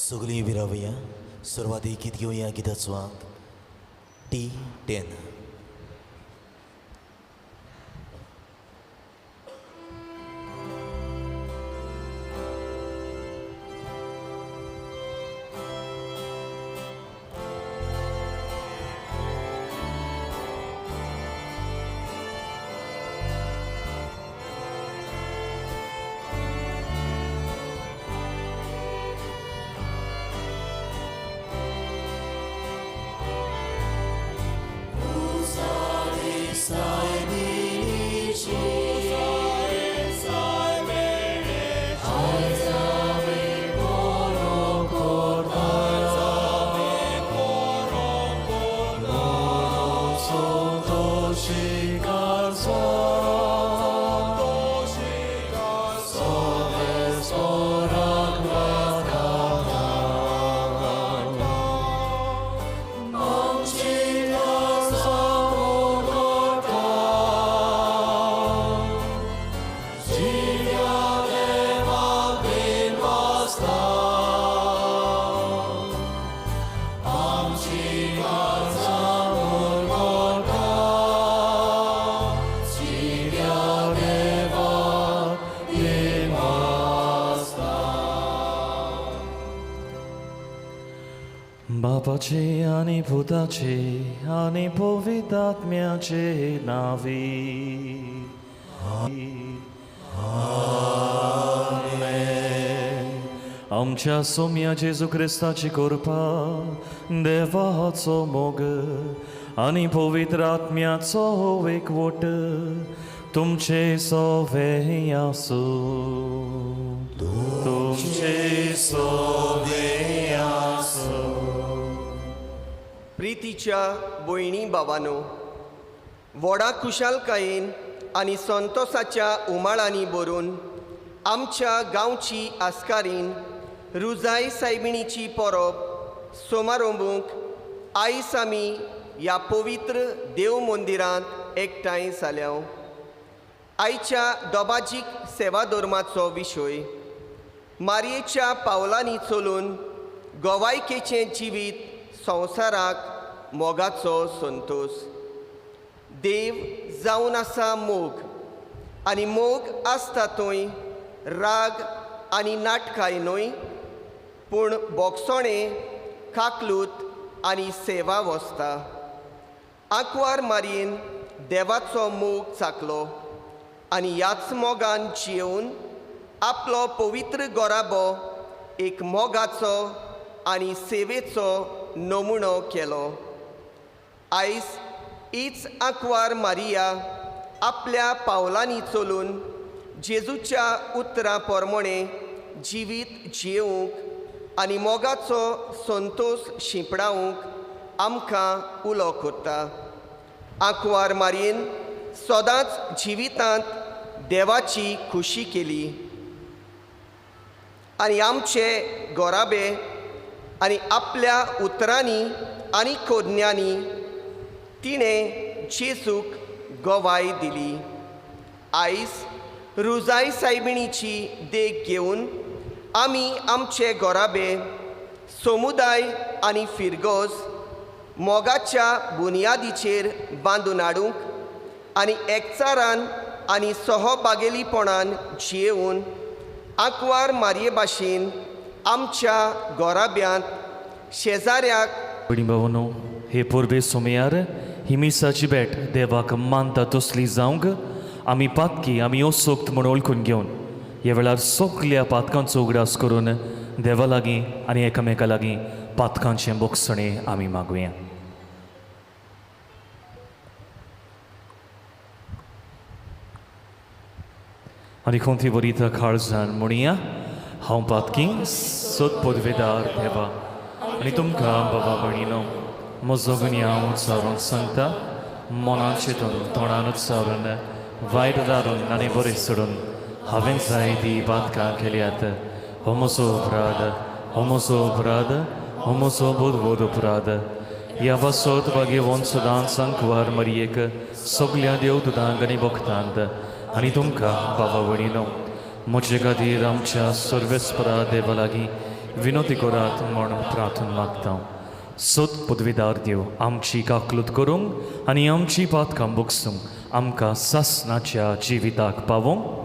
सगळीं विरावया. सुरवातेक गीत घेवया गिताचो अंक T10. बापाचे आणि भुताचे आणि पवित्रात्म्याचे नावी आमेन. आमच्या सौम्या जेजू ख्रिस्ताची कृपा, देवाचो मोग आणि पवित्र आत्म्याचो एकवट तुमचे सगळे आसू. तुमचे सगळे आसू. प्रितीच्या भयणी भावांनो, व्हडा खुशालकायेन आनी संतोषाच्या उमाळांनी भरून आमच्या गांवची आस्कारीन रुजाई सायबिणीची परब समारंभूक आयज आमी ह्या पवित्र देव मंदिरांत एकठांय जाल्या. आयच्या दोबाजीक सेवा धर्माचो विशय मारयेच्या पावलांनी चलून गोवायकेचें जिवीत संवसाराक मोगाचो संतोष. देव जावन आसा मोग आनी मोग आसता थंय राग आनी नाटकाय न्हय, पूण बोगसोणें, काकलूत आनी सेवा वसता. आंकवार मारयेन देवाचो मोग चाकलो आनी ह्याच मोगान जियेवन आपलो पवित्र गोराबो एक मोगाचो आनी सेवेचो नमुनो केलो. आयज हीच आंकवार मारिया आपल्या पावलांनी चलून जेजूच्या उतरां पोरमोणे जिवीत जियेवंक आनी मोगाचो संतोष शिंपडावंक आमकां उलो करता. आंकवार मारयेन सदांच जिवितांत देवाची खुशी केली आनी आमचे गोराबे आनी आपल्या उतरांनी आनी खोदण्यांनी तिणें जेजूक गोवाय दिली. आयज रुजाई सायबिणीची देख घेवन आमी आमचे गोराबे समुदाय आनी फिरगोज मोगाच्या बुनयादीचेर बांदून हाडूंक आनी एकचारान आनी सहबागेलीपणान जियेवून आंकवार मारये भाशेन आमच्या गोराब्यांत शेजाऱ्याक. भयणी भावांनो, हे पोरबे सोमयार ही मिसाची भेट देवाक मानता तसली जावंक आमी पातकी आमी सोक्त म्हूण ओळखून घेवन ह्या वेळार सगल्या पातकांचो उगडास करून देवा लागीं आनी एकामेका लागीं पातकांचें बोगसणें आमी मागुया. आनी कोणती बरीता काळजान म्हणुया. हांव पातकी सोद पदवेदार देवा आनी तुमकां बाबा भयणीनो म्हजो गुन्यांव हांव उचारून सांगता. मनान चिंतून तोंडान उचारून वायट दारून आनी बरें सोडून हांवें जायतीं पातकां केल्यात. हो म्हजो अपराध, हो म्हजो अपराध, हो म्हजो बोध अपराध. ह्या वासोत भाग्यवान सदांच आंकवार मरयेक सगल्या देवदूतांक आनी भक्तांक आनी तुमकां बाबा भयणीनो म्हजे खातीर आमच्या सर्वेस्परा देवा लागीं विनोदी करात म्हण प्रार्थना मागता सोद पदवीदार देव आमची काकलूत करूंक आनी आमची पातकां बुगसूंक आमकां सासणाच्या जिविताक पावोंक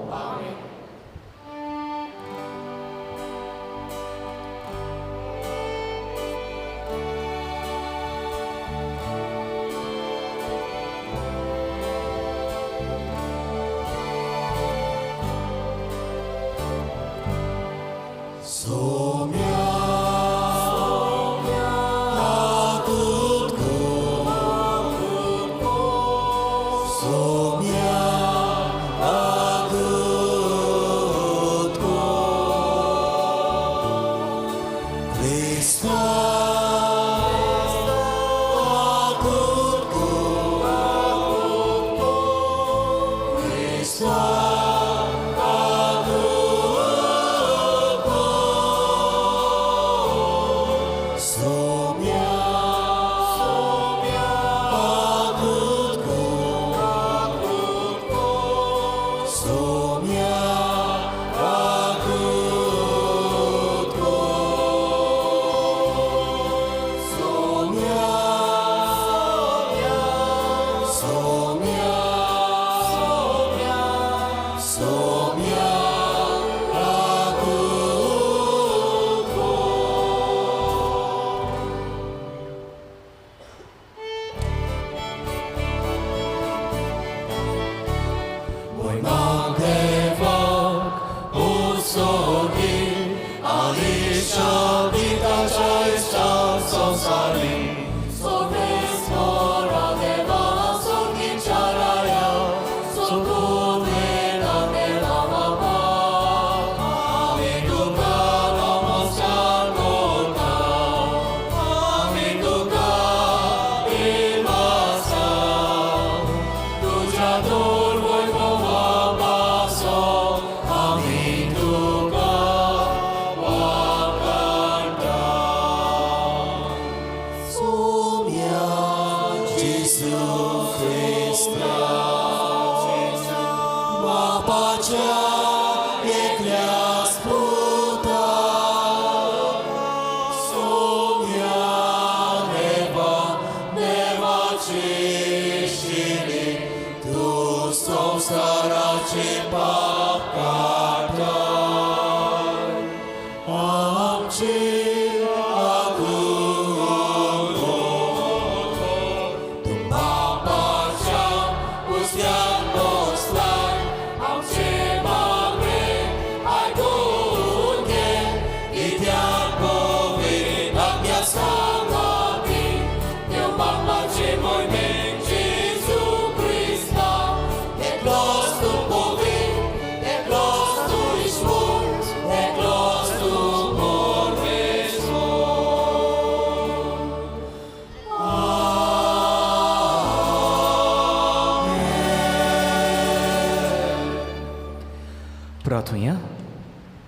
प्रार्थूया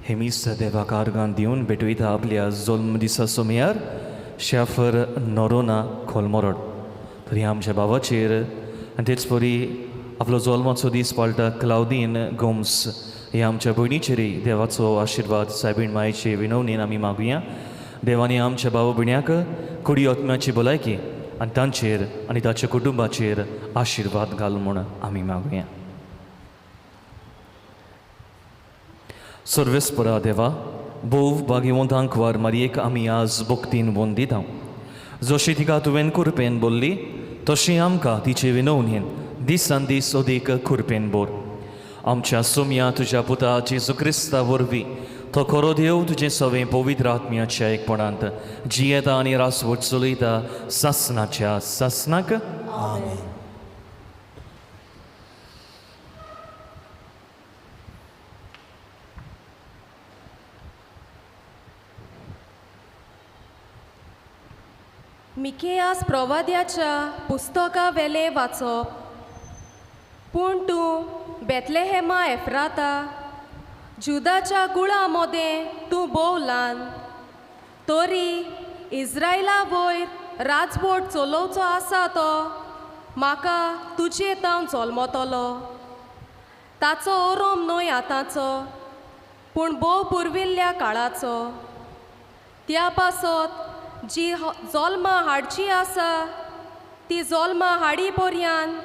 हेमीस देवाक आर्गां दिवन भेटयता आपल्या जल्म दिसा सोमयार शेफर नोरोना खोलमोरड तरी आमच्या बाबाचेर आनी तेच परी आपलो जल्माचो दीस पाळटा क्लाउदीन गोम्स ह्या आमच्या भयणीचेरय देवाचो आशिर्वाद सायबीण मायेचे विनवणेन आमी मागुया देवानी आमच्या बाबा भयण्याक कुडी आत्म्याची भलायकी आनी तांचेर आनी ताच्या कुटुंबाचेर आशिर्वाद घाल म्हूण आमी मागुया सर्वेस्परा देवा बोव भाग्यवंतांक वार मारयेक आमी आज भक्तीन वंदिता जशी तिका तुवें कुरपेन बोल्ली तशी आमकां तिचे विनवणेन दिसान दीस अदीक कुरपेन बोर आमच्या सोम्या तुज्या पुता जेजू क्रिस्ता वरवीं तो खरो देव तुजें सवें पवित्र आत्म्याच्या एकपणांत जियेता आनी रासवट चलयता सासणाच्या सासणाक आमेन. मिकेयास प्रवाद्याच्या पुस्तका वेले वाचप पूण तूं बेतलेहेमा एफ्राता जुदाच्या गुळा मदें तूं भोवलान तरी इस्रायला वयर राजवट चलोवचो आसा तो म्हाका तुजे तावन जल्मतलो ताचो ओरोम न्हय आतांचो पूण भोव पुर्विल्ल्या काळाचो त्या पासत जी जल्मां हाडची आसा ती जल्मां हाडी पर्यान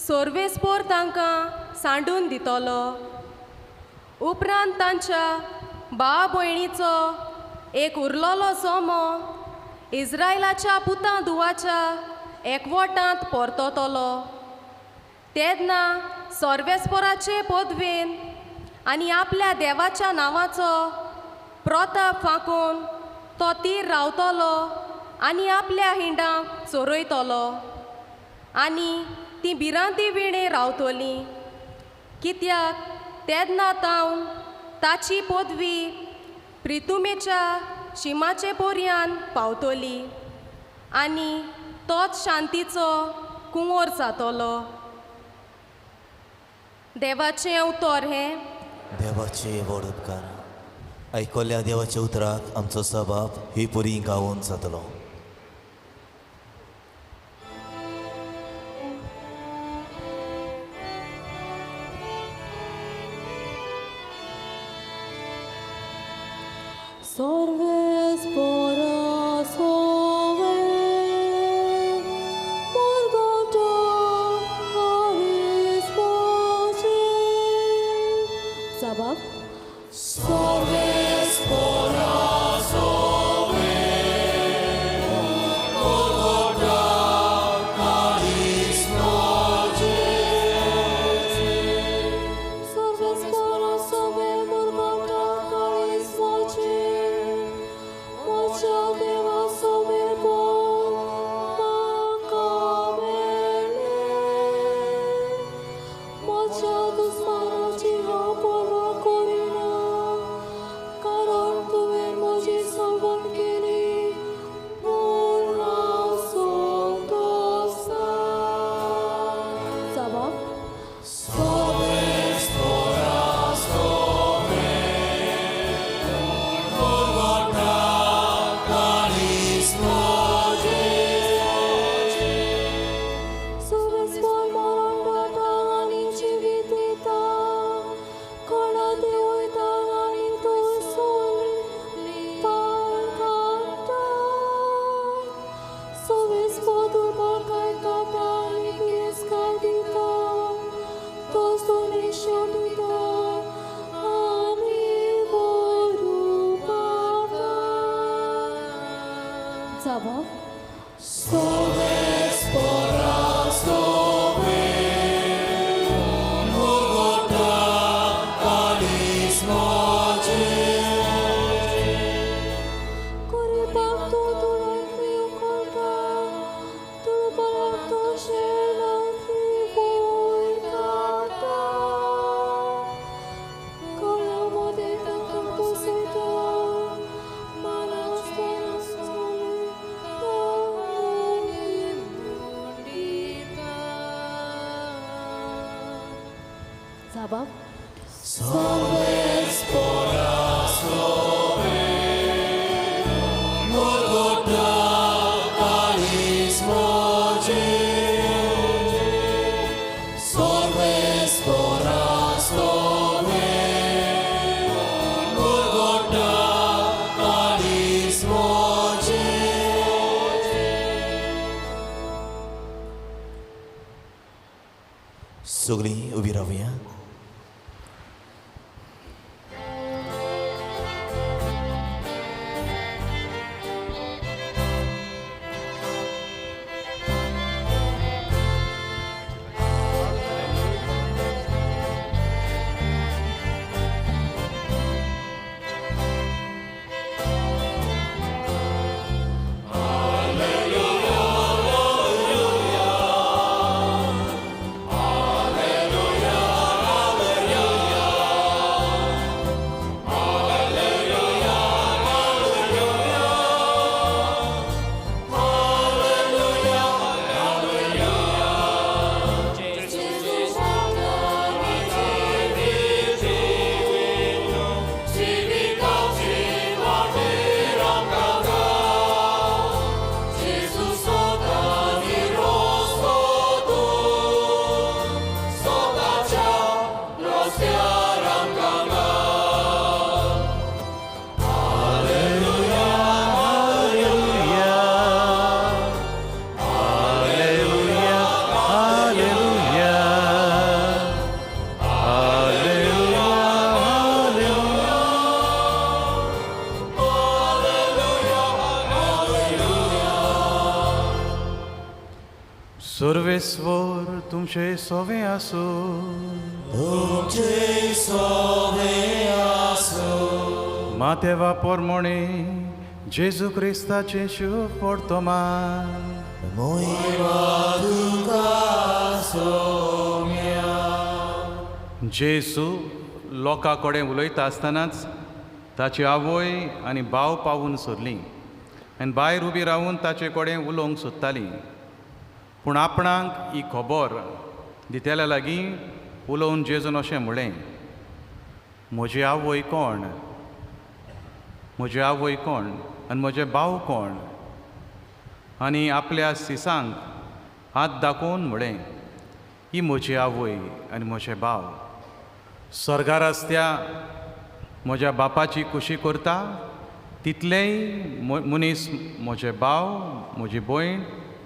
सर्वेस्पोर तांकां सांडून दितलो. उपरांत तांच्या भाव भयणीचो एक उरलोलो जोमो इस्रायलाच्या पुतां धुवाच्या एकवटांत परततलो. तेन्ना सर्वेस्पोराचे पदवेन आनी आपल्या देवाच्या नांवाचो प्रताप फांकून तो तीर रावतलो आनी आपल्या हिंडांक चोरयतलो आनी ती भिरांती विणे रावतली. कित्याक तेन्ना तावन ताची पदवी प्रितुमेच्या शिमाचे पर्यान पावतली आनी तोच शांतीचो कुंवर जातलो. देवाचें उतर हें. देवाचे व्हड उपकार. आयकल्ल्या देवाच्या उतराक आमचो सबाब ही पुरी गावून जातलो. सगळीं उबी रावया. Alleluia. सर्वेस्वर तुमचे सोवे आसो. मातेवा पोरमोणे जेजू क्रिस्ताचे शुभ वर्तमान. जेजू लोकां कडेन उलयता आसतनाच ताची आवय आनी भाव पावून सोरलीं आनी भायर उबी रावून ताचे कडेन उलोवंक सोदतालीं. पूण आपणाक ही खबर दितेल्या लागीं उलोवन जेजून अशें म्हणलें, म्हजी आवय कोण, म्हजी आवय कोण आनी म्हजे भाव कोण. आनी आपल्या सिसांक हात दाखोवन म्हळें, ही म्हजी आवय आनी म्हजे भाव. स्वर्गार आसत्या म्हज्या बापाची खुशी करता तितलेय मनीस म्हजे भाव, म्हजी भयण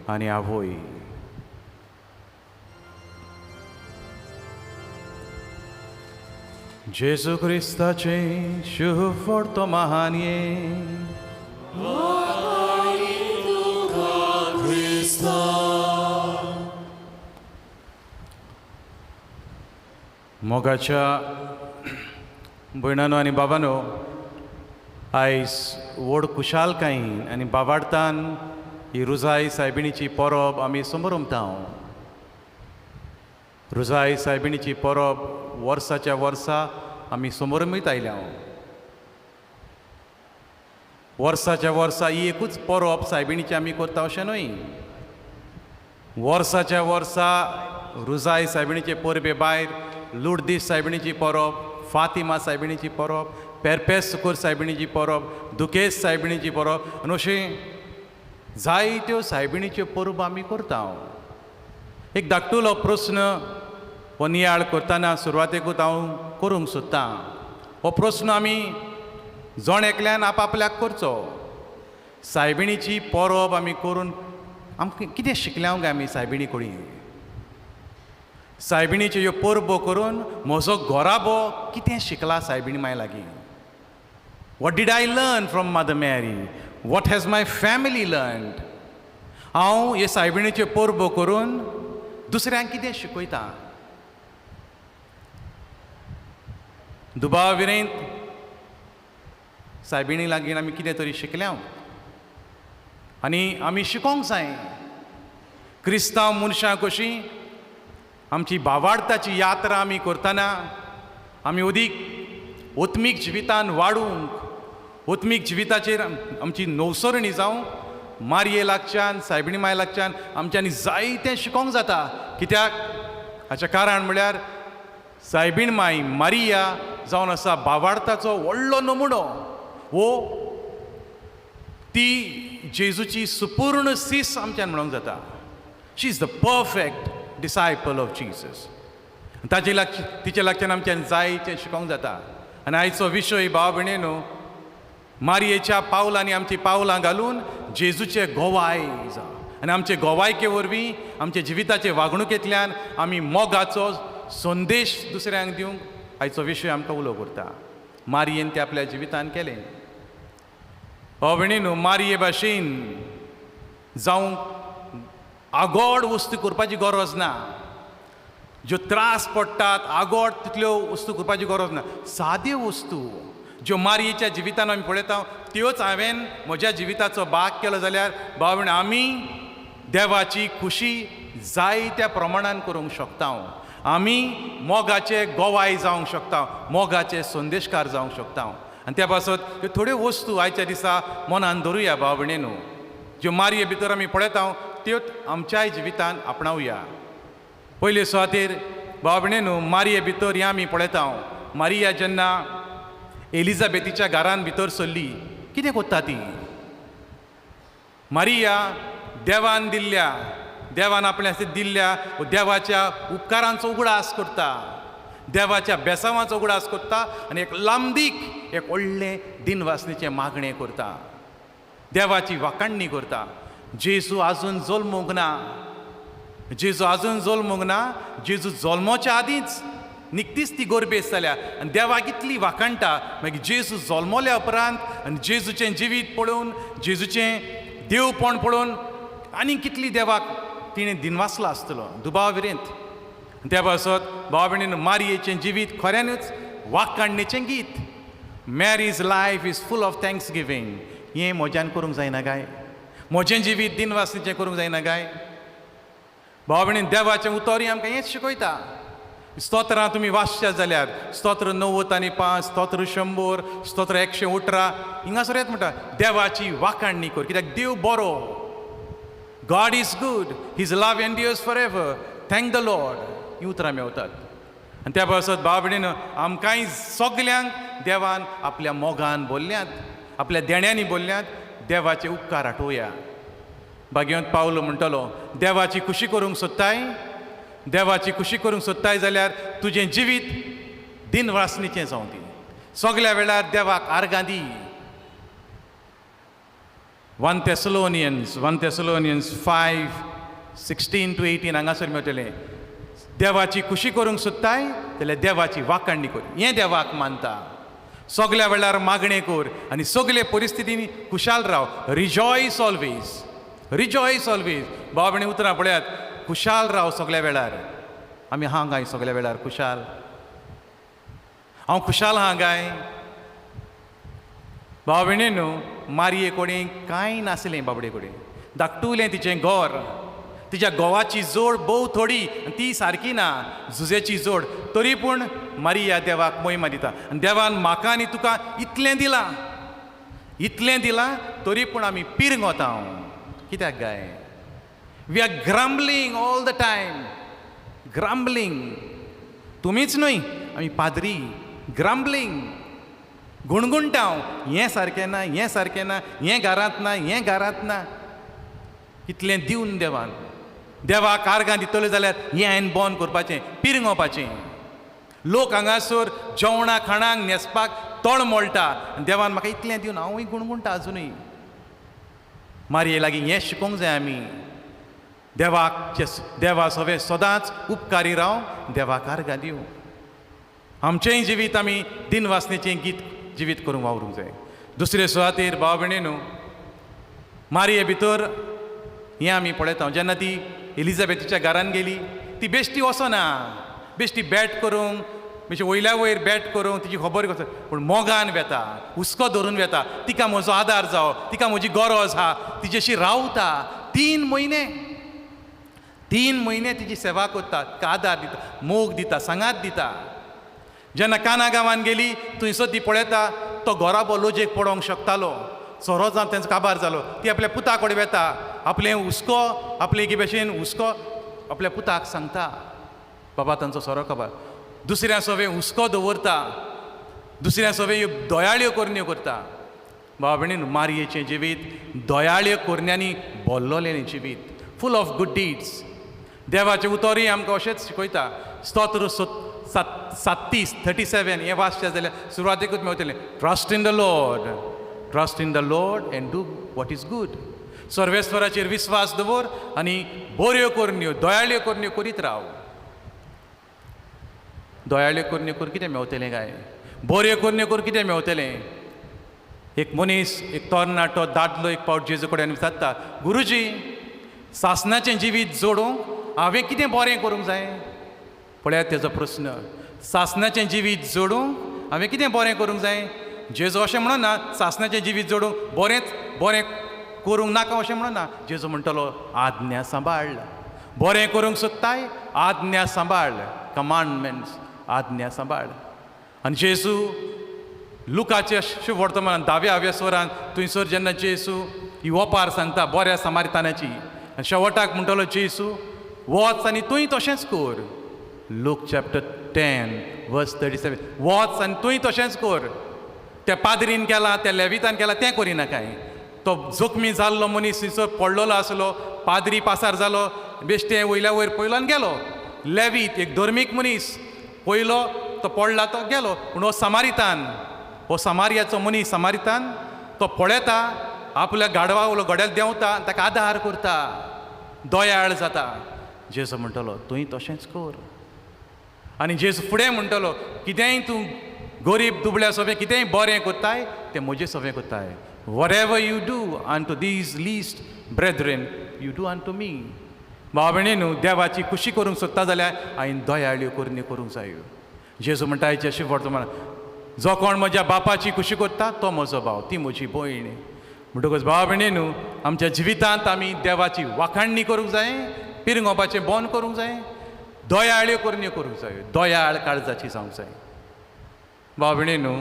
आनी आवय. जेजू क्रिस्ताचे शुभ वर्तमान मोगाच्या भयणानो आनी बाबानो, आयज व्हड खुशालकायेन आनी बाबाडतान ही रुजाई सायबिणीची परब आमी समोर उमतांव. रुजाई सायबिणीची परब वर्साच्या वर्सा आमी समोर उमयत आयल्या. वर्साच्या वर्सा ही एकूच परब सायबिणीची आमी करता अशें न्हय. वर्साच्या वर्सा रुजाई सायबिणीचे परबे भायर लुडदीस सायबिणीची परब, फातिमा सायबिणीची परब, पेरपेस सुकूर सायबिणीची परब, दुकेस सायबिणीची परब आनी अशें जायत्यो सायबिणीच्यो परब आमी करता. एक धाकटुलो प्रस्न हो नियाळ करतना सुरवातेकूच हांव करूंक सोदतां. हो प्रस्न आमी जण एकल्यान आपआपल्याक करचो. सायबिणीची परब आमी करून आमकां कितें शिकल्या काय आमी सायबिणी कडेन. सायबिणीच्यो ह्यो परबो करून म्हजो घोराबो कितें शिकला सायबिणी माय लागीं. What did I learn from Mother Mary, what has my family learned. हांव हे सायबिणीच्यो परबो करून दुसऱ्यांक कितें शिकयता. दुबाविरेंत सायबिणी लागीं आमी कितें तरी शिकल्या आनी आमी शिकोंक जाय. क्रिस्तांव मनशां कशीं आमची भावार्थाची यात्रा आमी करतना आमी अदीक ओत्मीक जिवितान वाडूंक, ओत्मीक जिविताचेर आमची नवसरणी जावंक मारये लागच्यान, सायबिणी माय लागच्यान आमच्यांनी जायतें शिकोंक जाता. कित्याक हाचें कारण म्हळ्यार सायबीण माय मारिया जावन आसा भावार्थाचो व्हडलो नमुनो. वो ती जेजूची सुपूर्ण सीस आमच्यान म्हणूंक जाता. She is the perfect disciple of Jesus. तिचे लागच्यान आमच्यान जायतें शिकोंक जाता. आनी आयचो विशय भाव भयणीनो, मारयेच्या पावलांनी आमची पावलां घालून जेजूचे गोवाय जावं. आनी आमचे गोवायके वरवीं आमच्या जिविताचे वागणुकेंतल्यान आमी मोगाचो संदेश दुसऱ्यांक दिवंक आयचो विशय आमकां उलो करता. मारयेन तें आपल्या जिवितान केलें. भाव भयणीनो, मारये भाशेन जावंक आगोड वस्तू करपाची गरज ना. ज्यो त्रास पडटात आगोड तितल्यो वस्तू करपाची गरज ना. साद्यो वस्तू ज्यो मारयेच्या जिवितान आमी पळयता त्योच हांवें म्हज्या जिविताचो भाग केलो जाल्यार भाव भयण आमी देवाची खुशी जायत्या प्रमाणान करूंक शकता. आमी मोगाचे गोवाय जावंक शकता, मोगाचे संदेशकार जावंक शकता. आनी त्या पासत ह्यो थोड्यो वस्तू आयच्या दिसा मनान धरुया भाव भयणीनो. ज्यो मारये भितर आमी पळयता त्योच आमच्याय जिवितान आपणावया. पयले सुवातेर भाव भयणीनो, मारये भितर हें आमी पळयता. मारिया जेन्ना एलिझाबेथीच्या घरान भितर सरली, कितें कोत्ता ती? मारिया देवान दिल्ल्या, देवान आपल्या दिल्ल्या देवाच्या उपकारांचो उगडास करता, देवाच्या बेसांवाचो उगडास करता आनी एक लांबदीक एक व्हडलें दिनवासनेचें मागणें करता, देवाची वाखाणणी करता. जेजू आजून जल्मूंक ना, जेजू आजून जल्मूंक ना. जेजू जल्मोच्या आदींच निकतीच ती गोरबेस जाल्या आनी देवाक इतली वाखाणटा. मागीर जेजू जल्मल्या उपरांत आनी जेजूचें जिवीत पळोवन, जेजूचें देवपण पळोवन आनी कितली देवाक तिणें दिनवासलो आसतलो दुबाविरेंत त्या पासत भाव भयणीन मारयेचें जिवीत खऱ्यानूच वाखाणणेचें गीत marriage life is full of thanksgiving हें म्हज्यान करूंक जायना काय म्हजें जिवीत दिनवासणेचें करूंक जायना काय भाव भयणीन देवाचें उतोरी आमकां हेंच शिकयता स्तोत्रां तुमी वाचशात जाल्यार स्तोत्र 95 स्तोत्र 100 स्तोत्र 118 हिंगासर येत म्हणटा देवाची वाखाणणी कर कित्याक देव बरो God is good his love endures forever thank the Lord ही उतरां मेवतात आनी त्या पासत भाव भयणीन आमकांय सगल्यांक देवान आपल्या मोगान बोल्ल्यांत आपल्या देण्यांनी बोल्ल्यांत देवाचे उपकार आठोवया भाग्यवंत पावलो म्हणटलो देवाची खुशी करूंक सोदताय देवाची खुशी करूंक सोदताय जाल्यार तुजें जिवीत दिनवासणेचें जावं दी सगल्या वेळार देवाक आर्गां दी 1 Thessalonians 5:16-18 हांगासर मेळटलें देवाची खुशी करूंक सोदताय जाल्यार देवाची वाखाणणी कर हें देवाक मानता सगल्या वेळार मागणें कर आनी सगले परिस्थितींनी खुशाल राव रिजॉयस ऑलवेज भाव भयणी उतरां पळयात खुशाल राव सगल्या वेळार आमी हा गाय सगल्या वेळार खुशाल हांव खुशाल हा गाय भाव भयणीनो मारये कोडें कांय नासलें बाबडे कडेन धाकटुलें तिचें घर तिच्या घोवाची जोड भोव थोडी ती सारकी ना झुजेची जोड तरी पूण मारिया देवाक महिमा दिता आनी देवान म्हाका आनी तुका इतलें दिलां तरी पूण आमी पिरंग वता कित्याक गाय we are grumbling all the time grumbling तुमीच न्हय आमी पाद्री ग्रम्बलींग गुणगुणटा हें सारकें ना हें घरांत ना इतलें दिवन देवाक आर्गां दितले जाल्यार हें हांवें बंद करपाचें पिरंगोवपाचें लोक हांगासर जेवणा खाणांक न्हेसपाक तोंड मोडटा आनी देवान म्हाका इतलें दिवन हांवूय गुणगुणटा अजुनूय मारये लागीं हें शिकोवंक जाय आमी देवा सवे सदांच उपकारी राव देवाक आर्गां दिवं आमचेंय जिवीत आमी दिनवासणेचें गीत जिवीत करूंक वावरूंक जाय दुसरे सुवातेर भाव भयणीनो मारये भितर हें आमी पळयता जेन्ना ती एलिझाबेथीच्या घरान गेली ती बेश्टी वचना बेश्टी बॅट करूंक बेश्टी वयल्या वयर बॅट करूंक तिची खबर कसो पूण मोगान वेता हुस्को धरून वेता तिका म्हजो आदार जावं तिका म्हजी गरज आहा तिचेशी रावता 3 म्हयने तिची सेवा करता तिका आदार दिता मोग दिता सांगात दिता जेन्ना काना गांवांत गेली थंयसर ती पळयता तो घोराबो लोजेक पडोंक शकतालो सोरो जावन तेंचो काबार जालो ती आपल्या पुता कडेन वेता आपलें हुस्को आपले एके भशेन हुस्को आपल्या पुताक सांगता बाबा तांचो सोरो काबार दुसऱ्या सवे हुस्को दवरता दुसऱ्या सवे दोयाळ्यो कोरण्यो करता भाव भयणीन मारयेचें जिवीत दोयाळ्यो कोरण्यांनी भरलोलें जिवीत फूल ऑफ गूड डीड्स देवाचें उतोरी आमकां अशेंच शिकयता स्तोत्र 37 हें वाचचें जाल्यार सुरवातेकूच मेवतलें trust in the Lord and do what is good सर्वेस्वराचेर विस्वास दवर आनी बऱ्यो कोरण्यो दोयाळ्यो कोरण्यो करीत राव दोयाळ्यो कोरण्यो कर कितें मेवतलें काय बऱ्यो कोरण्यो कर कितें मेवतलें एक मनीस एक तरणाटो दादलो एक पावट जेजू कडेन विचारता गुरुजी सासणाचें जिवीत जोडूंक हांवें कितें बरें करूंक जाय पळयात तेजो प्रस्न सासणाचें जिवीत जोडूंक हांवें कितें बरें करूंक जाय जेजू अशें म्हणना सासणाचें जिवीत जोडूंक बरें करूंक नाका अशें म्हणना जेजू म्हणटलो आज्ञा सांबाळ बरें करूंक सोदताय आज्ञा सांबाळ कमांडमेंट्स आज्ञा सांबाळ आनी जेजू लुकाचे शुभ वर्तमान 10व्या स्वरान थंयसर जेन्ना जेजू ही ओपार सांगता बऱ्या सामारितानाची आनी शेवटाक म्हणटलो जेजू वच आनी तुंय तशेंच कर लूक चॅप्टर 10:37 वच आनी तुंय तशेंच कर त्या पाद्रीन केलां त्या लेवितान केलां तें करिना काय तो जखमी जाल्लो मनीस थंयसर पडलेलो आसलो पाद्री पासार जालो बेश्टें वयल्या वयर पयलो आनी गेलो लेवीत एक धर्मीक मनीस पयलो तो पडला तो गेलो पूण हो समारियाचो मनीस समारितान तो पळयता आपल्या गाडवा उलो गड्याल देंवता ताका आदार करता दोयाळ जाता जेजू म्हणटलो तुंय तशेंच कर आनी जेजू फुडें म्हणटलो कितेंय तूं गरीब दुबळ्या सवें कितेंय बरें कोत्ताय तें म्हजें सवें कोत्ताय whatever you do unto these least brethren you do unto me भाव भयणीनू देवाची खुशी करूंक सोदता जाल्यार हांवें दयाळ्यो करणी करूंक जायो. जेजू म्हणटा अशें वर्तमान जो कोण म्हज्या बापाची खुशी करता तो म्हजो भाव, ती म्हजी भयण. म्हणटकच भाव भयणीनू आमच्या जिवितांत आमी देवाची वाखाणणी करूंक जाय, पिरंगोवपाचें बंद करूंक जाय, दयाळ्यो करण्यो करूंक जाय, दयाळ काळजाची जावंक जाय. भाव भयणीनू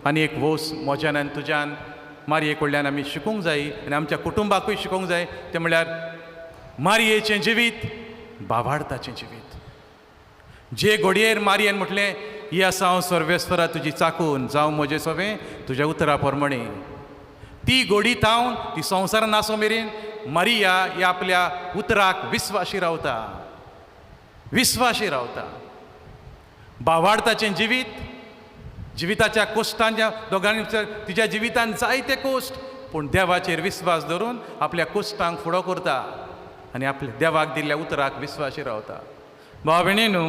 आनी एक वोस म्हज्यान आनी तुज्यान मारये कडल्यान आमी शिकूंक जाय आनी आमच्या कुटुंबाकूय शिकूंक जाय. तें म्हणल्यार मारयेचें जिवीत भावार्थाचें जिवीत. जे घडयेर मारयेन म्हटलें ही आसा हांव सर्वेस्परा तुजी चाकून जावं म्हजें सवें तुज्या उतरा प्रमाणे, ती घडी थावन ती संवसारान आसो मेरेन मारिया ही आपल्या उतराक विस्वाशी रावता, विस्वाशी रावता. भावार्थाचें जिवीत, जिविताच्या कोश्टांच्या दोगांनी तिच्या जिवितांत जायते कोश्ट, पूण देवाचेर विस्वास धरून आपल्या कोश्टांक फुडो करता आनी आपल्या देवाक दिल्ल्या उतराक विस्वाशी रावता. भाव भयणीनू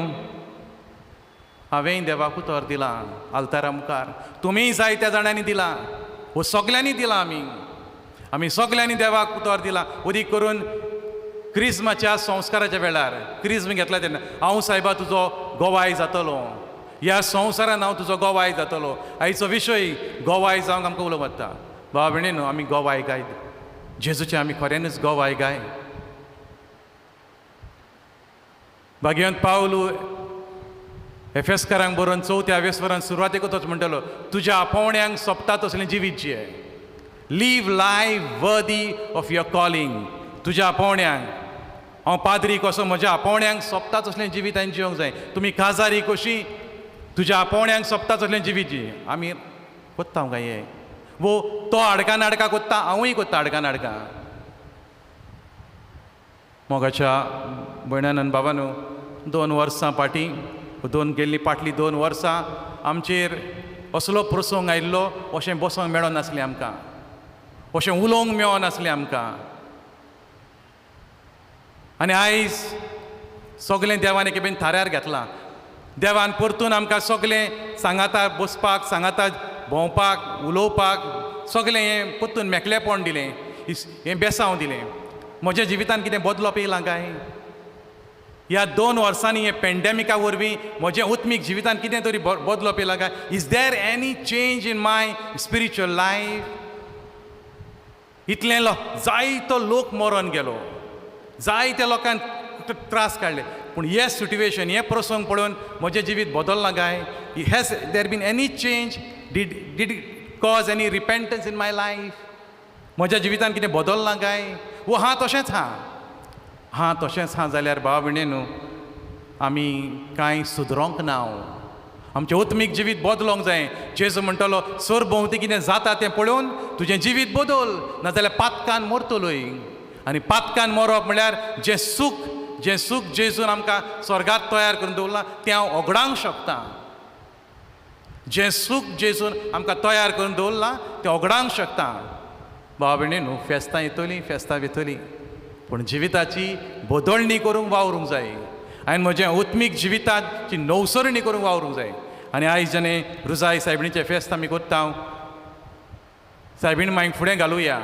हांवें देवाक उतर दिलां आल्तारा मुखार, तुमीय जायत्या जाणांनी दिलां, वो सगल्यांनी दिलां. आमी सगल्यांनी देवाक उतर दिलां. उदीक करून क्रिस्माच्या संस्काराच्या वेळार क्रिस्म घेतला तेन्ना हांव सायबा तुजो गोवाय जातलो, ह्या संवसारान हांव तुजो गोवाय जातलो. आयचो विशय गोवाय जावंक आमकां उलोवंक वता. भाव भयणीनू आमी गोवाय गाय, जेजूचें आमी खऱ्यानूच गोवाय गाय. भाग्यवंत पावलू एफेसकारांक बरोवन 4थ्या वेस्वरान सुरवातेकूच म्हणटलो तुज्या आपोवण्यांक सोंपता तसलें जिवीत जिये, leave life worthy of your calling. तुज्या आपोवण्यांक हांव पाद्री कसो म्हज्या आपोवण्यांक सोंपता तसलें जिवीत हांवें जिवंक जाय. तुमी काजारी कशी तुज्या आपोवण्यांक सोंपता तसलें जिवीत जिये. आमी कोत्ता काय हें वो तो आडकां नाडकां कोत्ता, हांवूय कोत्ता आडकां नाडकां. मोगाच्या भयणान आनी बाबानू 2 वर्सां फाटलीं 2 वर्सां आमचेर असलो प्रसंग आयिल्लो अशें बसोंक मेळो नासलें आमकां, अशें उलोवंक मेळो नासलें आमकां. आनी आयज सगलें देवान एके थाऱ्यार घेतलां. देवान परतून आमकां सगलें सांगाता बसपाक, सांगाता भोंवपाक, उलोवपाक सगलें हें परतून मेकळेपण दिलें, हें बेसांव दिलें. म्हज्या जिवितांत कितें बदलप येयलां काय? ह्या 2 वर्सांनी हे पॅन्डेमिका वरवीं म्हज्या उत्मीक जिवितांत कितें तरी बदलप येयलां काय? Is there any change in my spiritual life? इतलें जायतो लोक मरोन गेलो, जायत्या लोकांक त्रास काडले, पूण हे सिट्युएशन, हे प्रसंग पळोवन म्हजें जिवीत बदलना काय? Has there been any change? Did it cause any repentance in my life? म्हज्या जिवितांत कितें बदलना काय? वो हां तशेंच हां तशेंच जाल्यार भाव भयणीनू आमी कांय सुदरोंक ना. आमचें उत्मीक जिवीत बदलोंक जाय. जेजू म्हणटलो सरभोंवती कितें जाता तें पळोवन तुजें जिवीत बदल, नाजाल्यार पातकान मरतलोय. आनी पातकान मरप म्हणल्यार जें सूख जेजून आमकां स्वर्गांत तयार करून दवरलां तें हांव ओगडावंक शकता. जें सूख जेजून आमकां तयार करून दवरलां तें ओगडावंक शकता. भाव भयणीनू फेस्तां येतलीं, फेस्तां वेतलीं, पूण जिविताची बदलणी करूंक वावरूंक जाय. हांवें म्हज्या उत्मीक जिविताची नवसरणी करूंक वावरूंक जाय. आनी आयज जेणे रुजाई सायबिणीचें फेस्त आमी कोत्ता, सायबीण मागीर फुडें घालुया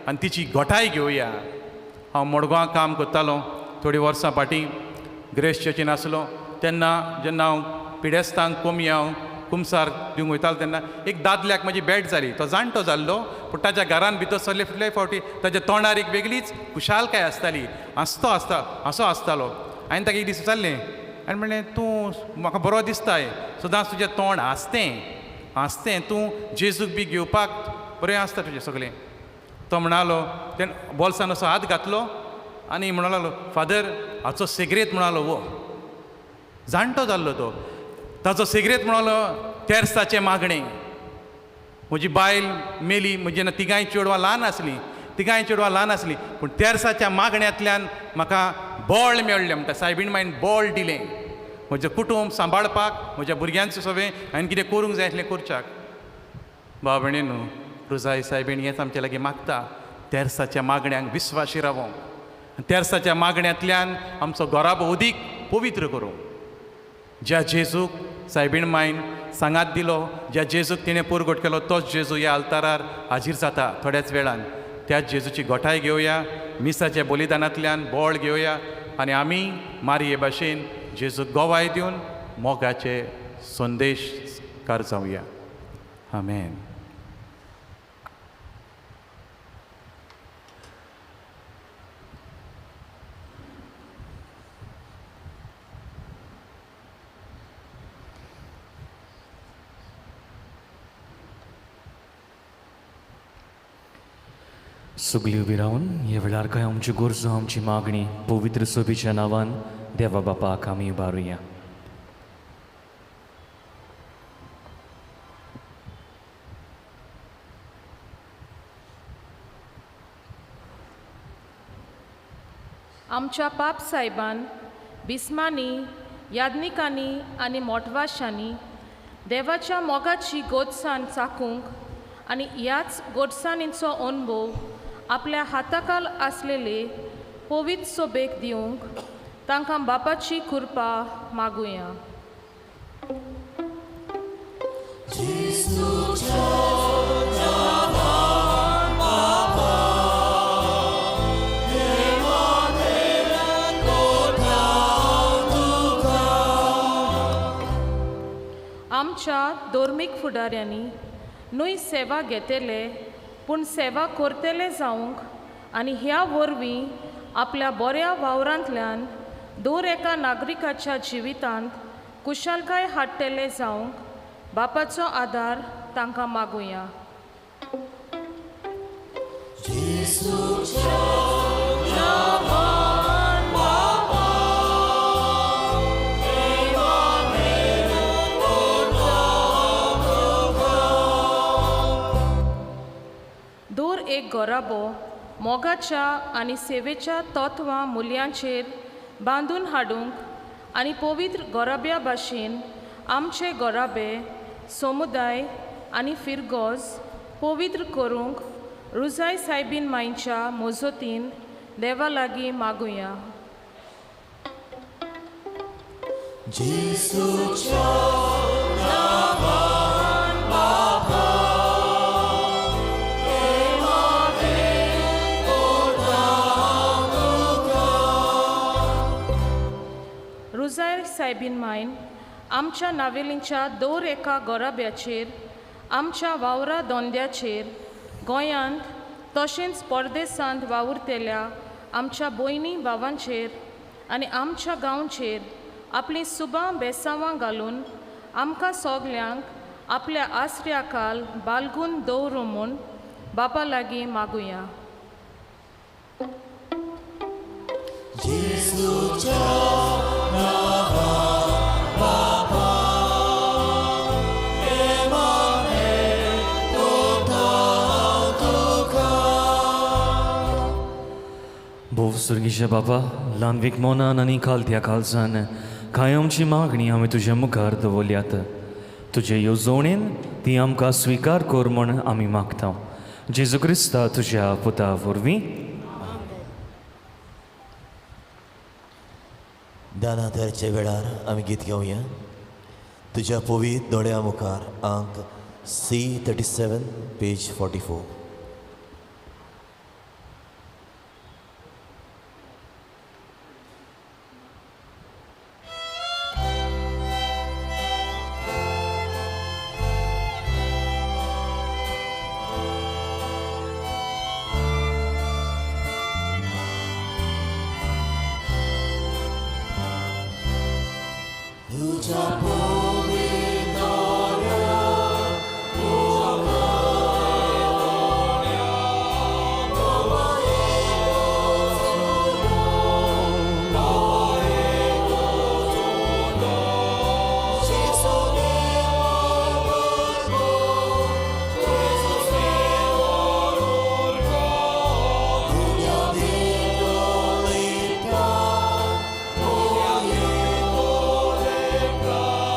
आनी तिची घोटाय घेवया. हांव मडगांवां काम करतालों थोडीं वर्सां फाटीं, ग्रेस चर्चीन आसलो तेन्ना जेन्ना हांव पिडेस्तांक कोमी हांव कुमसार दिवंक वयतालो तेन्ना एक दादल्याक म्हजी भेट जाली. तो जाणटो जाल्लो, पूण ताच्या घरान भितर सरले फुडले फावटी ताच्या तोंडार एक वेगळीच खुशालकाय आसताली, हांसो आसतालो. हांवें ताका एक दीस विचारलें आनी म्हणलें तूं म्हाका बरो दिसताय, सदांच तुजें तोंड हांसतें, तूं जेजूक बी घेवपाक बरें आसता तुजें सगळें. तो म्हणालो, तेणें बोल्सान असो हात घातलो आनी म्हणूंक लागलो, फादर हाचो सिगरेट म्हणालो. वो जाणटो जाल्लो तो, ताचो सिगरेट म्हणालो तेर्साचें मागणें. म्हजी बायल मेली, म्हजी तिगांय चेडवां ल्हान आसलीं, पूण तेर्साच्या मागण्यांतल्यान म्हाका बळ मेळ्ळें म्हणटा. सायबीण मायन बळ दिलें म्हजें कुटूंब सांबाळपाक, म्हज्या भुरग्यांचें सगळें हांवें कितें करूंक जाय आसलें करच्याक. भाव भयणीनू रुजाई सायबीण हेंच आमचे लागीं मागता, तेर्साच्या मागण्यांक विस्वाशी रावूंक, तेर्साच्या मागण्यांतल्यान आमचो घोराबो अदीक पवित्र करूंक. ज्या जेजूक सायबीण मायन सांगात दिलो, ज्या जेजूक तिणें पुरगोट केलो, तोच जेजू ह्या आल्तारार हाजीर जाता थोड्याच वेळान. त्याच जेजूची घोटाय घेवया, मिसाच्या बलिदानांतल्यान बळ घेवया, आनी आमी मारये भाशेन जेजूक गोवाय दिवन मोगाचे संदेशकार जावया. आमेन. सगळी उबी रावन ह्या वेळार काय आमची गरजो आमची मागणी पवित्र सोबीच्या नांवान देवा बापाक आमी उबारुया. आमच्या पाप साहेबान बिस्मांनी याज्ञिकांनी आनी मोटवाशांनी देवाच्या मोगाची गोडसाण चाखूंक आनी ह्याच गोडसाणींचो अनुभव आपल्या हाताखाल आसलेले पवित्र सोबेक दिवंक तांकां बापाची कृपा मागुया. आमच्या धर्मीक फुडाऱ्यांनी न्हय सेवा घेतले पूण सेवा करतले जावंक आनी ह्या वरवीं आपल्या बऱ्या वावरांतल्यान दर एका नागरिकाच्या जिवितांत कुशलकाय हाडटले जावंक बापाचो आदार तांकां मागुया. दर एक गोराबो मोगाच्या आनी सेवेच्या तत्वां मुल्यांचेर बांदून हाडूंक आनी पवित्र गोराब्या भाशेन आमचे गोराबे समुदाय आनी फिरगोज पवित्र करूंक रुजाय सायबीन मांयच्या मोजतीन देवा लागीं मागुया. रुजाय सायबीन मायन आमच्या नावेलींच्या दर एका गोराब्याचेर आमच्या वावरा दोंद्याचेर गोंयांत तशेंच परदेसांत वावुरतेल्या आमच्या भयणी भावांचेर आनी आमच्या गांवचेर आपलीं सुबां बेसांवां घालून आमकां सोगल्यांक आपल्या आसऱ्या काल बालगून दवरूं म्हूण बापा लागीं मागुया. भोव सुर्गीच्या बापा ल्हानवीक मोनान आनी खालत्या खालसान कायमची मागणी आमी तुज्या मुखार दवरल्यात. तुजे येवजणेन ती आमकां स्विकार कर म्हूण आमी मागता. जेजू क्रिस्ता तुज्या पुता वरवीं. दानादारच्या वेळार आमी गीत घेवया. तुज्या पवित्र दोळ्या मुखार अंक C37 पेज 44. God.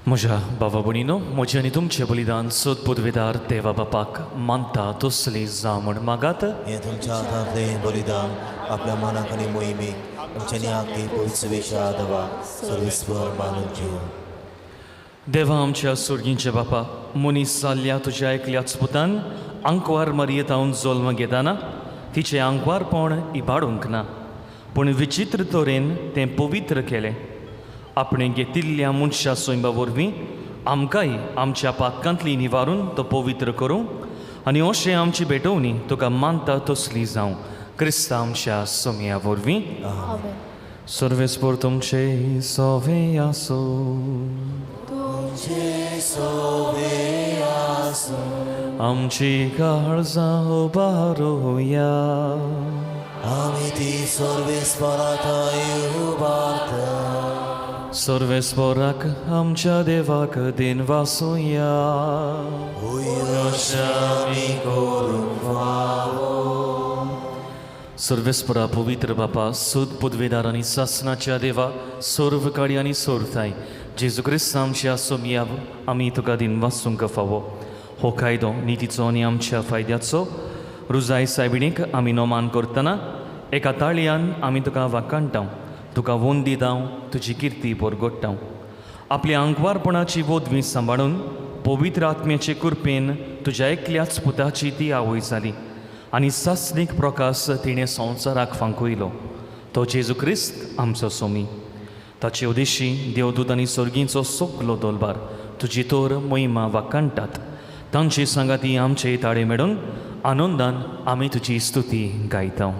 म्हज्या भावा भयणीनो म्हजें आनी तुमचें बलिदान सोद पदवेदार देवा बापाक मानता तसली जावं म्हण मागात हे तुमच्या हातांतलें बलिदान आपल्या मनाक आनी मोहिमेक आमच्या न्याकी पवित्र वेशा दवा सर्वेस्वर मानून घेऊ देवा आमच्या सुर्गींचे बापा मनीस जाल्ल्या तुज्या एकल्याच पुतान आंकवार मर्येतावन जल्म घेताना तिचें आंकवारपण इबाडूंक ना पूण विचित्र तरेन तें पवित्र केलें आपणें घेतिल्ल्या मनशा सोयंबा वरवीं आमकांय आमच्या पातकांतली निवारून तो पवित्र करूं आनी अशें आमची भेटोवणी तुका मानता तसली जावं क्रिस्ता आमच्या सोमया वरवीं सर्वेस्पर तुमचे सोवे आसो आमची काळजां उबारुया आमी ती सर्वेस्परांत उबारता सर्वेस्पराक आमच्या देवाक दिन वासुया आमी करूंक सर्वेस्परा पवित्र बापा सुद पदवेदार आनी सासनाच्या देवा सर्व काळी आनी सोरताय जेजू क्रिस्त आमच्या सोमयाव आमी तुका दिन वासूंक फावो हो कायदो नितीचो आनी आमच्या फायद्याचो रुजाय सायबिणीक आमी नोमान करतना एका ताळयान आमी तुका वाकाणटाव तुका वोंदी दितां तुजी किर्ती परगोडटाव आपल्या आंकवारपणाची वोदवी सांबाळून पवित्र आत्म्याचे कृपेन तुज्या एकल्याच पुताची ती आवय जाली आनी सासनीक प्रकाश तिणें संवसाराक फांकयलो तो जेजू क्रिस्त आमचो सोमी ताचे उद्देशी देवदूत आनी सर्गींचो सगलो दोलबार तुजी तोर मोहिमा वाकाणटात तांची सांगाती आमचे ताळे मेळून आनंदान आमी तुजी स्तुती गायता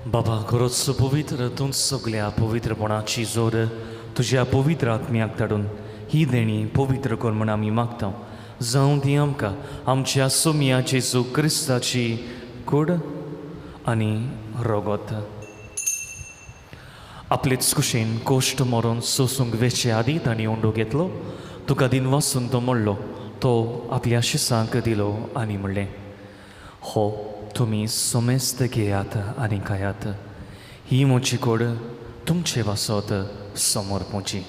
बाबा खरोच पवित्र तूं सगळ्या पवित्रपणाची जोर तुज्या पवित्र आत्म्याक धाडून ही देणी पवित्र कर म्हण आमी मागता जावं ती आमकां आमच्या सोमया जेजू क्रिस्ताची कूड आनी रोगोत आपलेच कुशीन कोश्ट मरोन सोसूंक वेचे आदी तांणी ओंडो घेतलो तुका दिन वासून तो म्हणलो तो आपल्या शिसांक दिलो आनी म्हणलें हो तुमी सोमेस्त घेयात आनी खायात ही म्हजी कूड तुमचे वासोत समोर पोची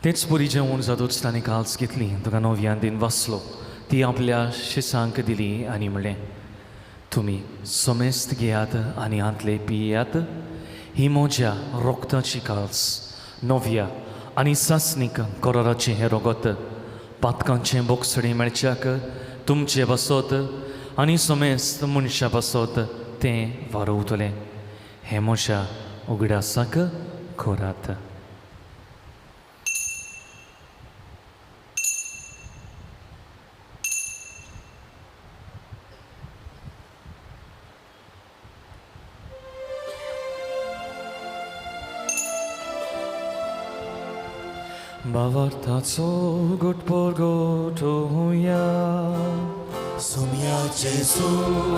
तेच पुरी जेवण जातूच ताणें काल्स घेतली तुका नव्यान दिन वाचलो ती आपल्या शिसांक दिली आनी म्हणलें तुमी सोमेस्त घेयात आनी आंतले पियेयात ही म्हज्या रोगताची काल्स नव्या आनी सासनीक कोराराचें हें रोगोत पातकांचें बोगसडे मेळच्याक तुमचे बसोत आनी सोमेस्त मनशा बसोत तें वारोवतलें हें म्हज्या उगडासाक खोरात Bavartaco gut por gotuja, सुम्या जेसू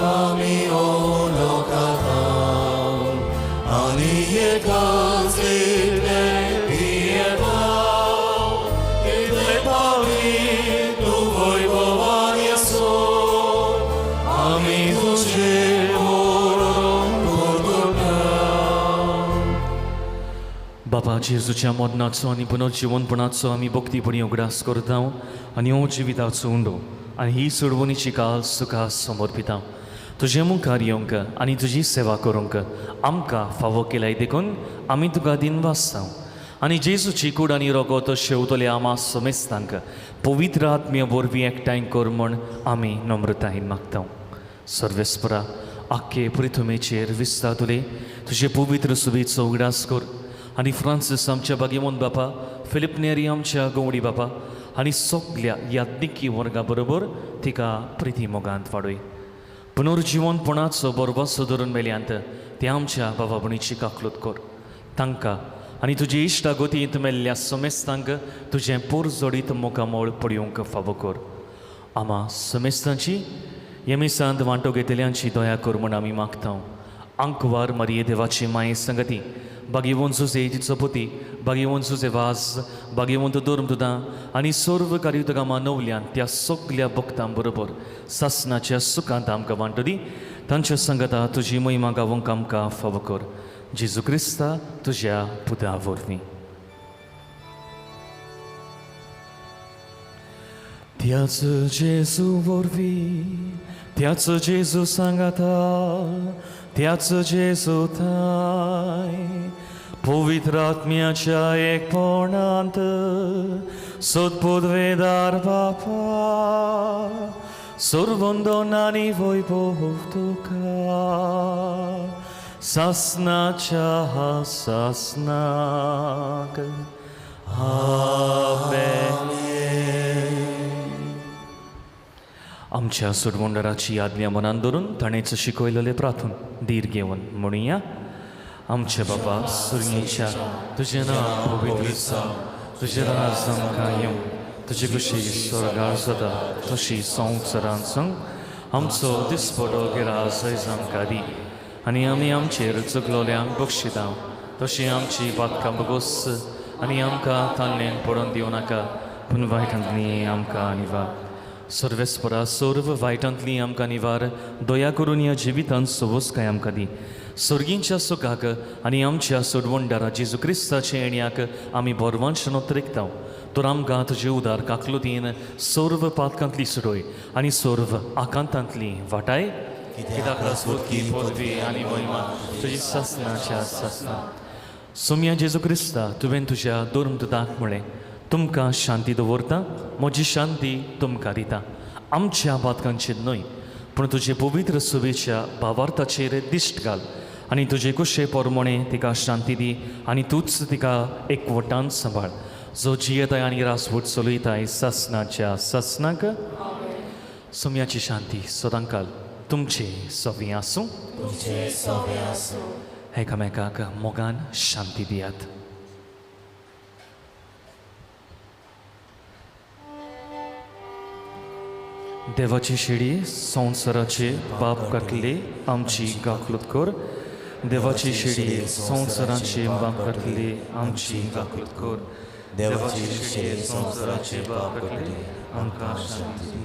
आमी ओलोकाता आनी येगाजले पियेदा इतले पावी तू वैभवान येसो आमी तुझे बाबा जेजूच्या मरणाचो आनी पुनर्जीवनपणाचो आमी भक्तीपणी उगडास करता आनी हो जिविताचो उंडो आनी ही सोडवणीची काल सुखास समर्पिता तुजे मुखार येवंक आनी तुजी सेवा करूंक आमकां फावो केल्याय देखून आमी तुका दिन वाचता आनी जेजूची कूड आनी रगत शेवतले आमा समेस्तांक पवित्र आत्म्य वरवीं एकठांय कर म्हूण आमी नम्रतायेन मागता सर्वेस्परा आख्खे पृथ्वीचेर विस्तार तुजे पवित्र सुबेचो उगडास कर आनी फ्रांसीस आमच्या बागेमोन बापा फिलिप नेरी आमच्या गवडी बापा आनी सगल्या याज्ञिकी वर्गा बरोबर तिका प्रिती मोगांत वाडय पुनर्जीवनपणाचो बरवासो धरून मेल्यांत ते आमच्या बाबा भणीची काकलूत कर तांकां आनी तुजे इश्टागोतींत मेल्ल्या समेस्तांक तुजें पोरजोडीत मोकामोळ पडयोंक फावो कर आमा समेस्तांची येमिसांत वांटो घेतल्यांची दया कर म्हूण आमी मागता आंकवार मारये देवाची माये संगती बागेवंत सुजे तिचो पती बागेवंत सुजे वास बागेवंत धर्म तुदां आनी सर्व कार्य तुका मानवल्यान त्या सगल्या भक्तां बरोबर सासनाच्या सुखांत आमकां वांटो तांच्या संगता तुजी महिमा गावोंक आमकां फावो कर जेजू क्रिस्ता तुज्या पुता वरवीं त्याच जेजू वरवीं त्याच जेजू सांगाता त्याच जेजू थाय पवित्र आत्म्याच्या एकपणांत सदपदवेदार बापा सर्वंदोन आनी वैभव तुका सासनाच्या सासनाक आमेन आमच्या सुडवंडराची आज्ञा मनान धरून ताणेच शिकयलेले प्रार्थून धीर घेवन म्हणुया आमचे बाबा सुर्येच्या तुझें नांव पवित्र जावं तुजें राज आमकां येवं तुजे कशी स्वर्गार जाता तशी संवसारांत सांग आमचो दिसपडो गिरास आयज आमकां दी आनी आमी आमचेर चुकलोल्यांक बक्षिता तशी आमची पातकां बगोस आनी आमकां ताल्लेन पडोवन दिवं नाका पूण वायटांतली आमकां निवार सर्वेस्परा सर्व वायटांतली आमकां निवार दया करून ह्या जिवितांत सवस्काय आमकां दी सर्गींच्या सुखाक आनी आमच्या सोडवंडारा जेजू क्रिस्ताचे येण्याक आमी बोरवांशन उतरिकता तर आमकां तुजे उदार काकलुतीन सर्व पातकांतली सुडोय आनी सर्व आकांतांतली वाटाय कित्याक राजवती पदवी आनी महिमा तुजी सासनाच्या सासना सुम्या जेजू क्रिस्ता तुवें तुज्या धर्मदूताक म्हळें तुमकां शांती दवरता म्हजी शांती तुमकां दिता आमच्या पातकांचेर न्हय पूण तुजे पवित्र सुबेच्या भावार्थाचेर दिश्ट घाल आनी तुजे कुशे पोरमोणे तिका शांती दी आनी तूच तिका एकवटान सांबाळ जो जियेताय आनी रासवट चलयताय सासनाच्या सासनाक सुम्याची शांती सदांकाल तुमचे सवी आसूं एकामेकाक मोगान शांती दियात देवाची शिडी संवसाराचे पाप काटले आमची गाकलूत कर देवाची शिडी संवसाराचे पाप काटले आमची गाकलूत कर देवाची शिडी संवसाराचे पाप काटले आमकां शांती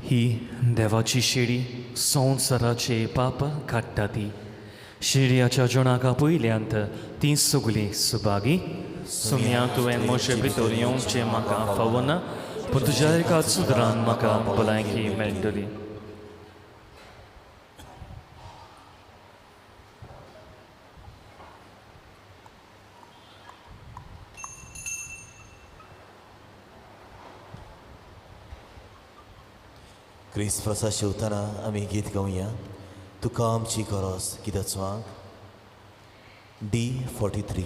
ही देवाची शेडी संवसाराचे पाप काडटा ती शिड्याच्या जणाका पयल्यांत ती सगळी सुभागी सुम्या तुवें म्हजे भितर येवचें म्हाका फावना पूण तुज्या एका सुदारान म्हाका भलायकी मेळटली क्रिस्मसा शेवताना आमी गीत गावया तुका आमची गरज कित्याचो अंक D43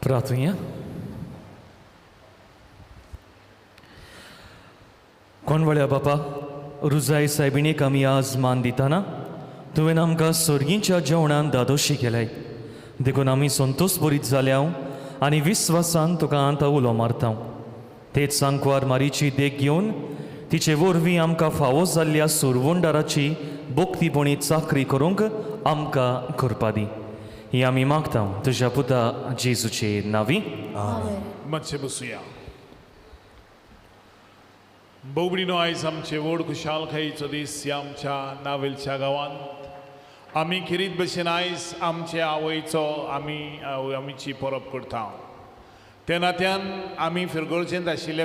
प्रार्थूया. कोणवळ्या बापा, रुजाई सायबिणीक आमी आज मान दिताना तुवें आमकां सर्गीच्या जेवणान दादोशी केल्याय. देखून आमी संतोश बरीत जाल्या आनी विस्वासान तुका आतां उलो मारता. तेच सांकवार मारीची देख घेवन तिचे वरवीं आमकां फावो जाल्ल्या सुरवंडाराची भोक्तीपणी चाकरी करूंक आमकां करपा दी. ही आमी मागता तुज्या पुता जेजूचे नांवी. मातशें बसुया. बोबडीनो आयज आमचे व्हड खुशालकायेचो दीस ह्या आमच्या नावेलच्या गांवांत आमी खेरीत भशेन आयज आमच्या आवयचो आमीची परब करता. त्या नात्यान आमी फिरगोळचेंत आशिल्ले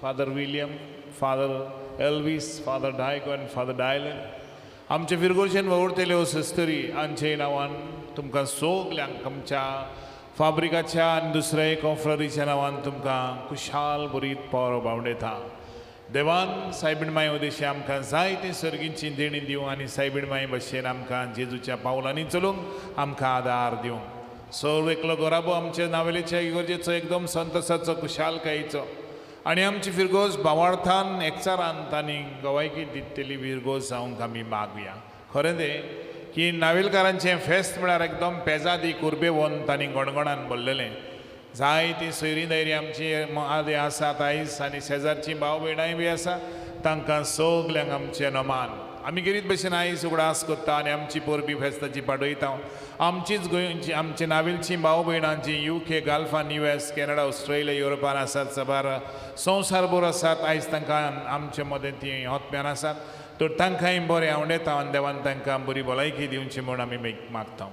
father William father Elvis, father डायको आनी फादर डायलन. आमचे फिरगोरच्यान वळटल्यो सिस्टरी हांचे नांवान तुमकां सगल्यांक आमच्या फाब्रिकाच्या आनी दुसऱ्या कॉन्फ्ररीच्या नांवान तुमकां खुशाल बरीत पावरो बावडेता. देवान सायबीण माय उदेशी आमकां जायती सर्गींची देणी दिवं आनी सायबीण माय भशेन आमकां जेजूच्या पावलांनी चलूंक आमकां आदार दिवं. सर एकलो गोराबो आमचे नावेलेच्या इगोर्जेचो एकदम संतसाचो खुशालकायेचो आनी आमची फिरगोस भावार्थान एकचारान तांणी गवायकी दितली फिरगोस जावंक आमी मागुया. खरें तें की नावेलकारांचें फेस्त म्हळ्यार एकदम पेजादी कुर्बे वन तांणी गणगणान भरलेलें. जायतीं सोयरीं दैरी आमची आदी आसात आयज आनी शेजारचीं भाव भयणांय बी आसा तांकां सगल्यांक आमचें नमान. आमी गिरीत भशेन आयज उगडास करता आनी आमची परबी फेस्ताची पाडयता. आमचीच गोंयची आमची नावेलचीं भाव भयणां जीं UK, गाल्फान, US, कॅनडा, ऑस्ट्रेलिया, युरोपान आसात, साबार संवसारभर आसात, आयज तांकां आमचे मदें तीं होत्म्यान आसात. तर तांकांय बरें आवडेता आनी देवान तांकां बरी भलायकी दिवची म्हूण आमी मागता.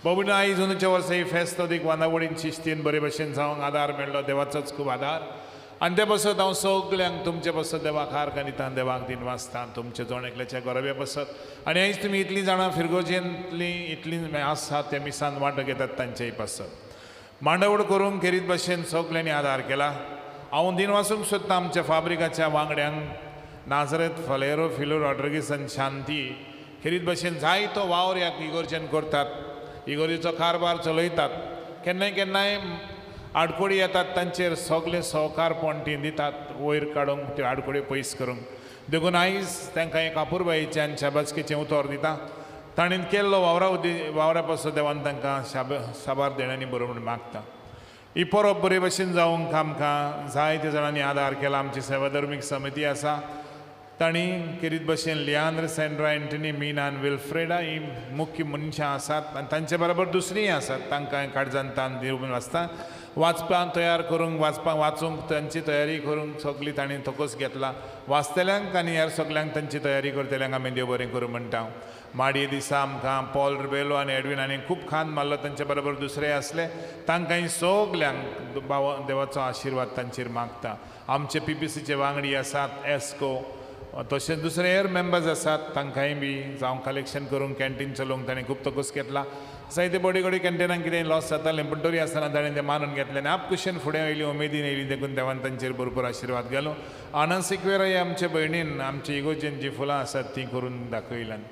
बाबून आयज अंदूच्या वर्सा ही फेस्त अदीक वांदावळीन शिस्तीन बरे भशेन जावंक आदार मेळ्ळो, देवाचोच खूब आदार. आनी ते पासत हांव सगल्यांक तुमचे पासत देवाक हार घालिता, देवाक दिन वाजता, तुमचे जोण एकल्याच्या गरबे पासत. आनी आयज तुमी इतलीं जाणां फिरगोजेंतलीं इतलीं आसात त्या मिसान वांटो घेतात तांचेय पासत. मांडवड करूंक खेरीत भशेन सगल्यांनी आदार केला. हांव दिन वाचूंक सोदता आमच्या फाब्रिकाच्या वांगड्यांक नाझरेत, फलेरो, फिलो, रॉड्रिगीस आनी शांती. खेरीत भशेन जायतो वावर ह्या इगोर्जेन करतात, इगोर्जेचो कारबार चलयतात. केन्नाय केन्नाय आडकोडी येतात तांचेर सगळे सहकारपण ती दितात वयर काडूंक, त्यो आडकोड्यो पयस करूंक. देखून आयज तांकां एक आपुरबायेचें आनी शाबासकेचें उतर दिता. ताणीन केल्लो वावरा पासत देवान तांकां साबार देणांनी बरोबर मागता. ही परब बरे भशेन जावंक आमकां जायत्या जाणांनी आदार केला. आमची सेवाधर्मीक समिती आसा, तांणी खेरीत भशेन लियांद्र, सेंड्रा, एंटनी, मीना आनी विल्फ्रेडा ही मुख्य मनशां आसात आनी तांचे बरोबर दुसरीय आसात. तांकां काळजांतान दिवन वाचता. वाचपाक तयार करूंक, वाचूंक तांची तयारी करूंक सगळी तांणी तोकस घेतला. वाचतल्यांक आनी ह्या सगल्यांक तांची तयारी करतल्यांक आमी देव बरें करूं म्हणटा. माडये दिसा आमकां पॉल रिबेलो आनी एडवीन आनी खूब खांद मारलो, तांचे बरोबर दुसरे आसले. तांकांय सगल्यांक देवाचो आशिर्वाद तांचेर मागता. आमचे PPCचे वांगडी आसात, एस्को, तशेंच दुसरे हेर मेंबर्स आसात, तांकांय बी जावं कलेक्शन करूंक कॅन्टीन चलोवंक ताणें खूब तोकस घेतला. जायते बडी बडी कॅन्टिनाक कितें लॉस जातालें पूण तरी आसतना ताणें तें मानून घेतलें आनी आपकुशेन फुडें येयली, उमेदीन येयली. देखून देवान तांचेर भरपूर आशिर्वाद घालो. आनंद सिक्वेरा ही आमचे भयणीन आमचे इगोजेन जीं फुलां आसात तीं करून दाखयल्यान.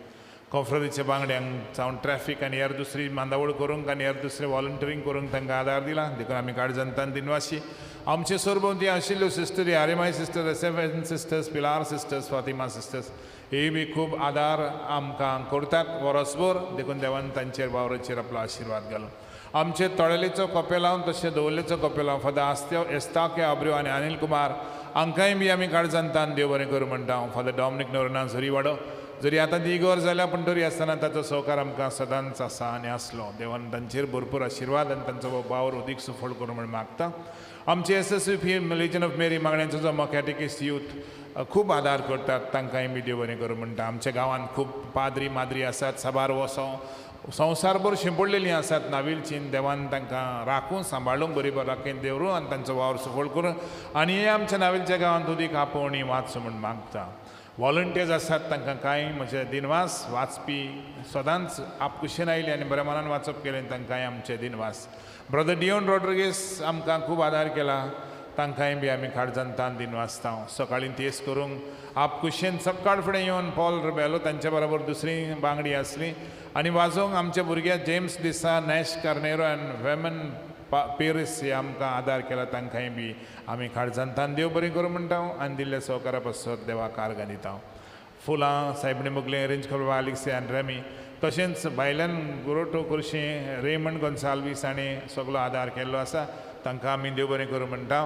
कॉन्फ्ररीच्या बांगड्यांक जावं ट्रॅफीक आनी हेर दुसरी बांदावळ करूंक आनी हेर दुसरें वॉलंटियरींग करूंक तांकां आदार दिला. देखून आमी काळजांतान दिनवाशी. आमचे सरभोंवती आशिल्ल्यो सिस्टरी, आरेमाय सिस्टर्स, एसएफएन सिस्टर्स, पिलार सिस्टर्स, फातिमा सिस्टर्स, हे बी खूब आदार आमकां करतात वरसभर. देखून देवान तांचेर वावराचेर आपलो आशिर्वाद घालो. आमचे तळेलेचो कपेलांव तशें दवरलेचो कपेलांव फादर एस्ताके आब्र्यो आनी अनिल कुमार हांकांय बी आमी काळजांतान देव बरें करूं म्हणटा. फादर डॉमिनीक नोरना झरी वाडो, जरी आतां ती इगोर जाल्या पूण तरी आसतना ताचो सहकार आमकां सदांच आसा आनी आसलो. देवान तांचेर भरपूर आशिर्वाद आनी तांचो वावर अदीक सफळ करूं म्हण मागता. आमचे SSV लेजन ऑफ मेरी मागण्यांचो जो कॅटेकिस्ट यूथ खूब आदार करतात, तांकांय बी देव बरें करूं म्हणटा. आमच्या गांवांत खूब पाद्री माद्री आसात, साबार संवसारभर शिंपडलेलीं आसात नाविलचीं. देवान तांकां राखूं, सांबाळूंक बरी राखेन देवरूं आनी तांचो वावर सफळ करूं आनी हे आमच्या नाविलच्या गांवांत उदीक आपोवणी वाचूं म्हूण मागता. वॉलंटियर्स आसात, तांकां कांय म्हजे दिनवास वाचपी सदांच आपकुशेन आयले आनी बऱ्या मनान वाचप केलें, तांकांय आमचे दिनवास. ब्रदर डियोन रॉड्रिगीस आमकां खूब आदार केला, तांकांय बी आमी काळजांतान दिनवासता. सकाळीं तेस करूंक आपकुशेन सकाळ फुडें येवन पॉल रिबेलो तांचे बरोबर दुसरी बांगडी आसली आनी वाजोवंक आमच्या भुरग्या जेम्स डिसा, नॅश कार्नेरो आनी वेमन पेरिस हे आमकां आदार केला. तांकांय बी आमी काळजांतान देव बरें करूं म्हणटा आनी दिल्ल्या सहकारा पासत देवाक आर्गां दिता. फुलां सायबणी मुगलें, रेंज करपा आलिक्से आनी रेमी, तशेंच भायल्यान गुरोटो कुर्शी रेमंड गोन्साल्वीस हांणी सगळो आदार केल्लो आसा. तांकां आमी देव बरें करूं म्हणटा.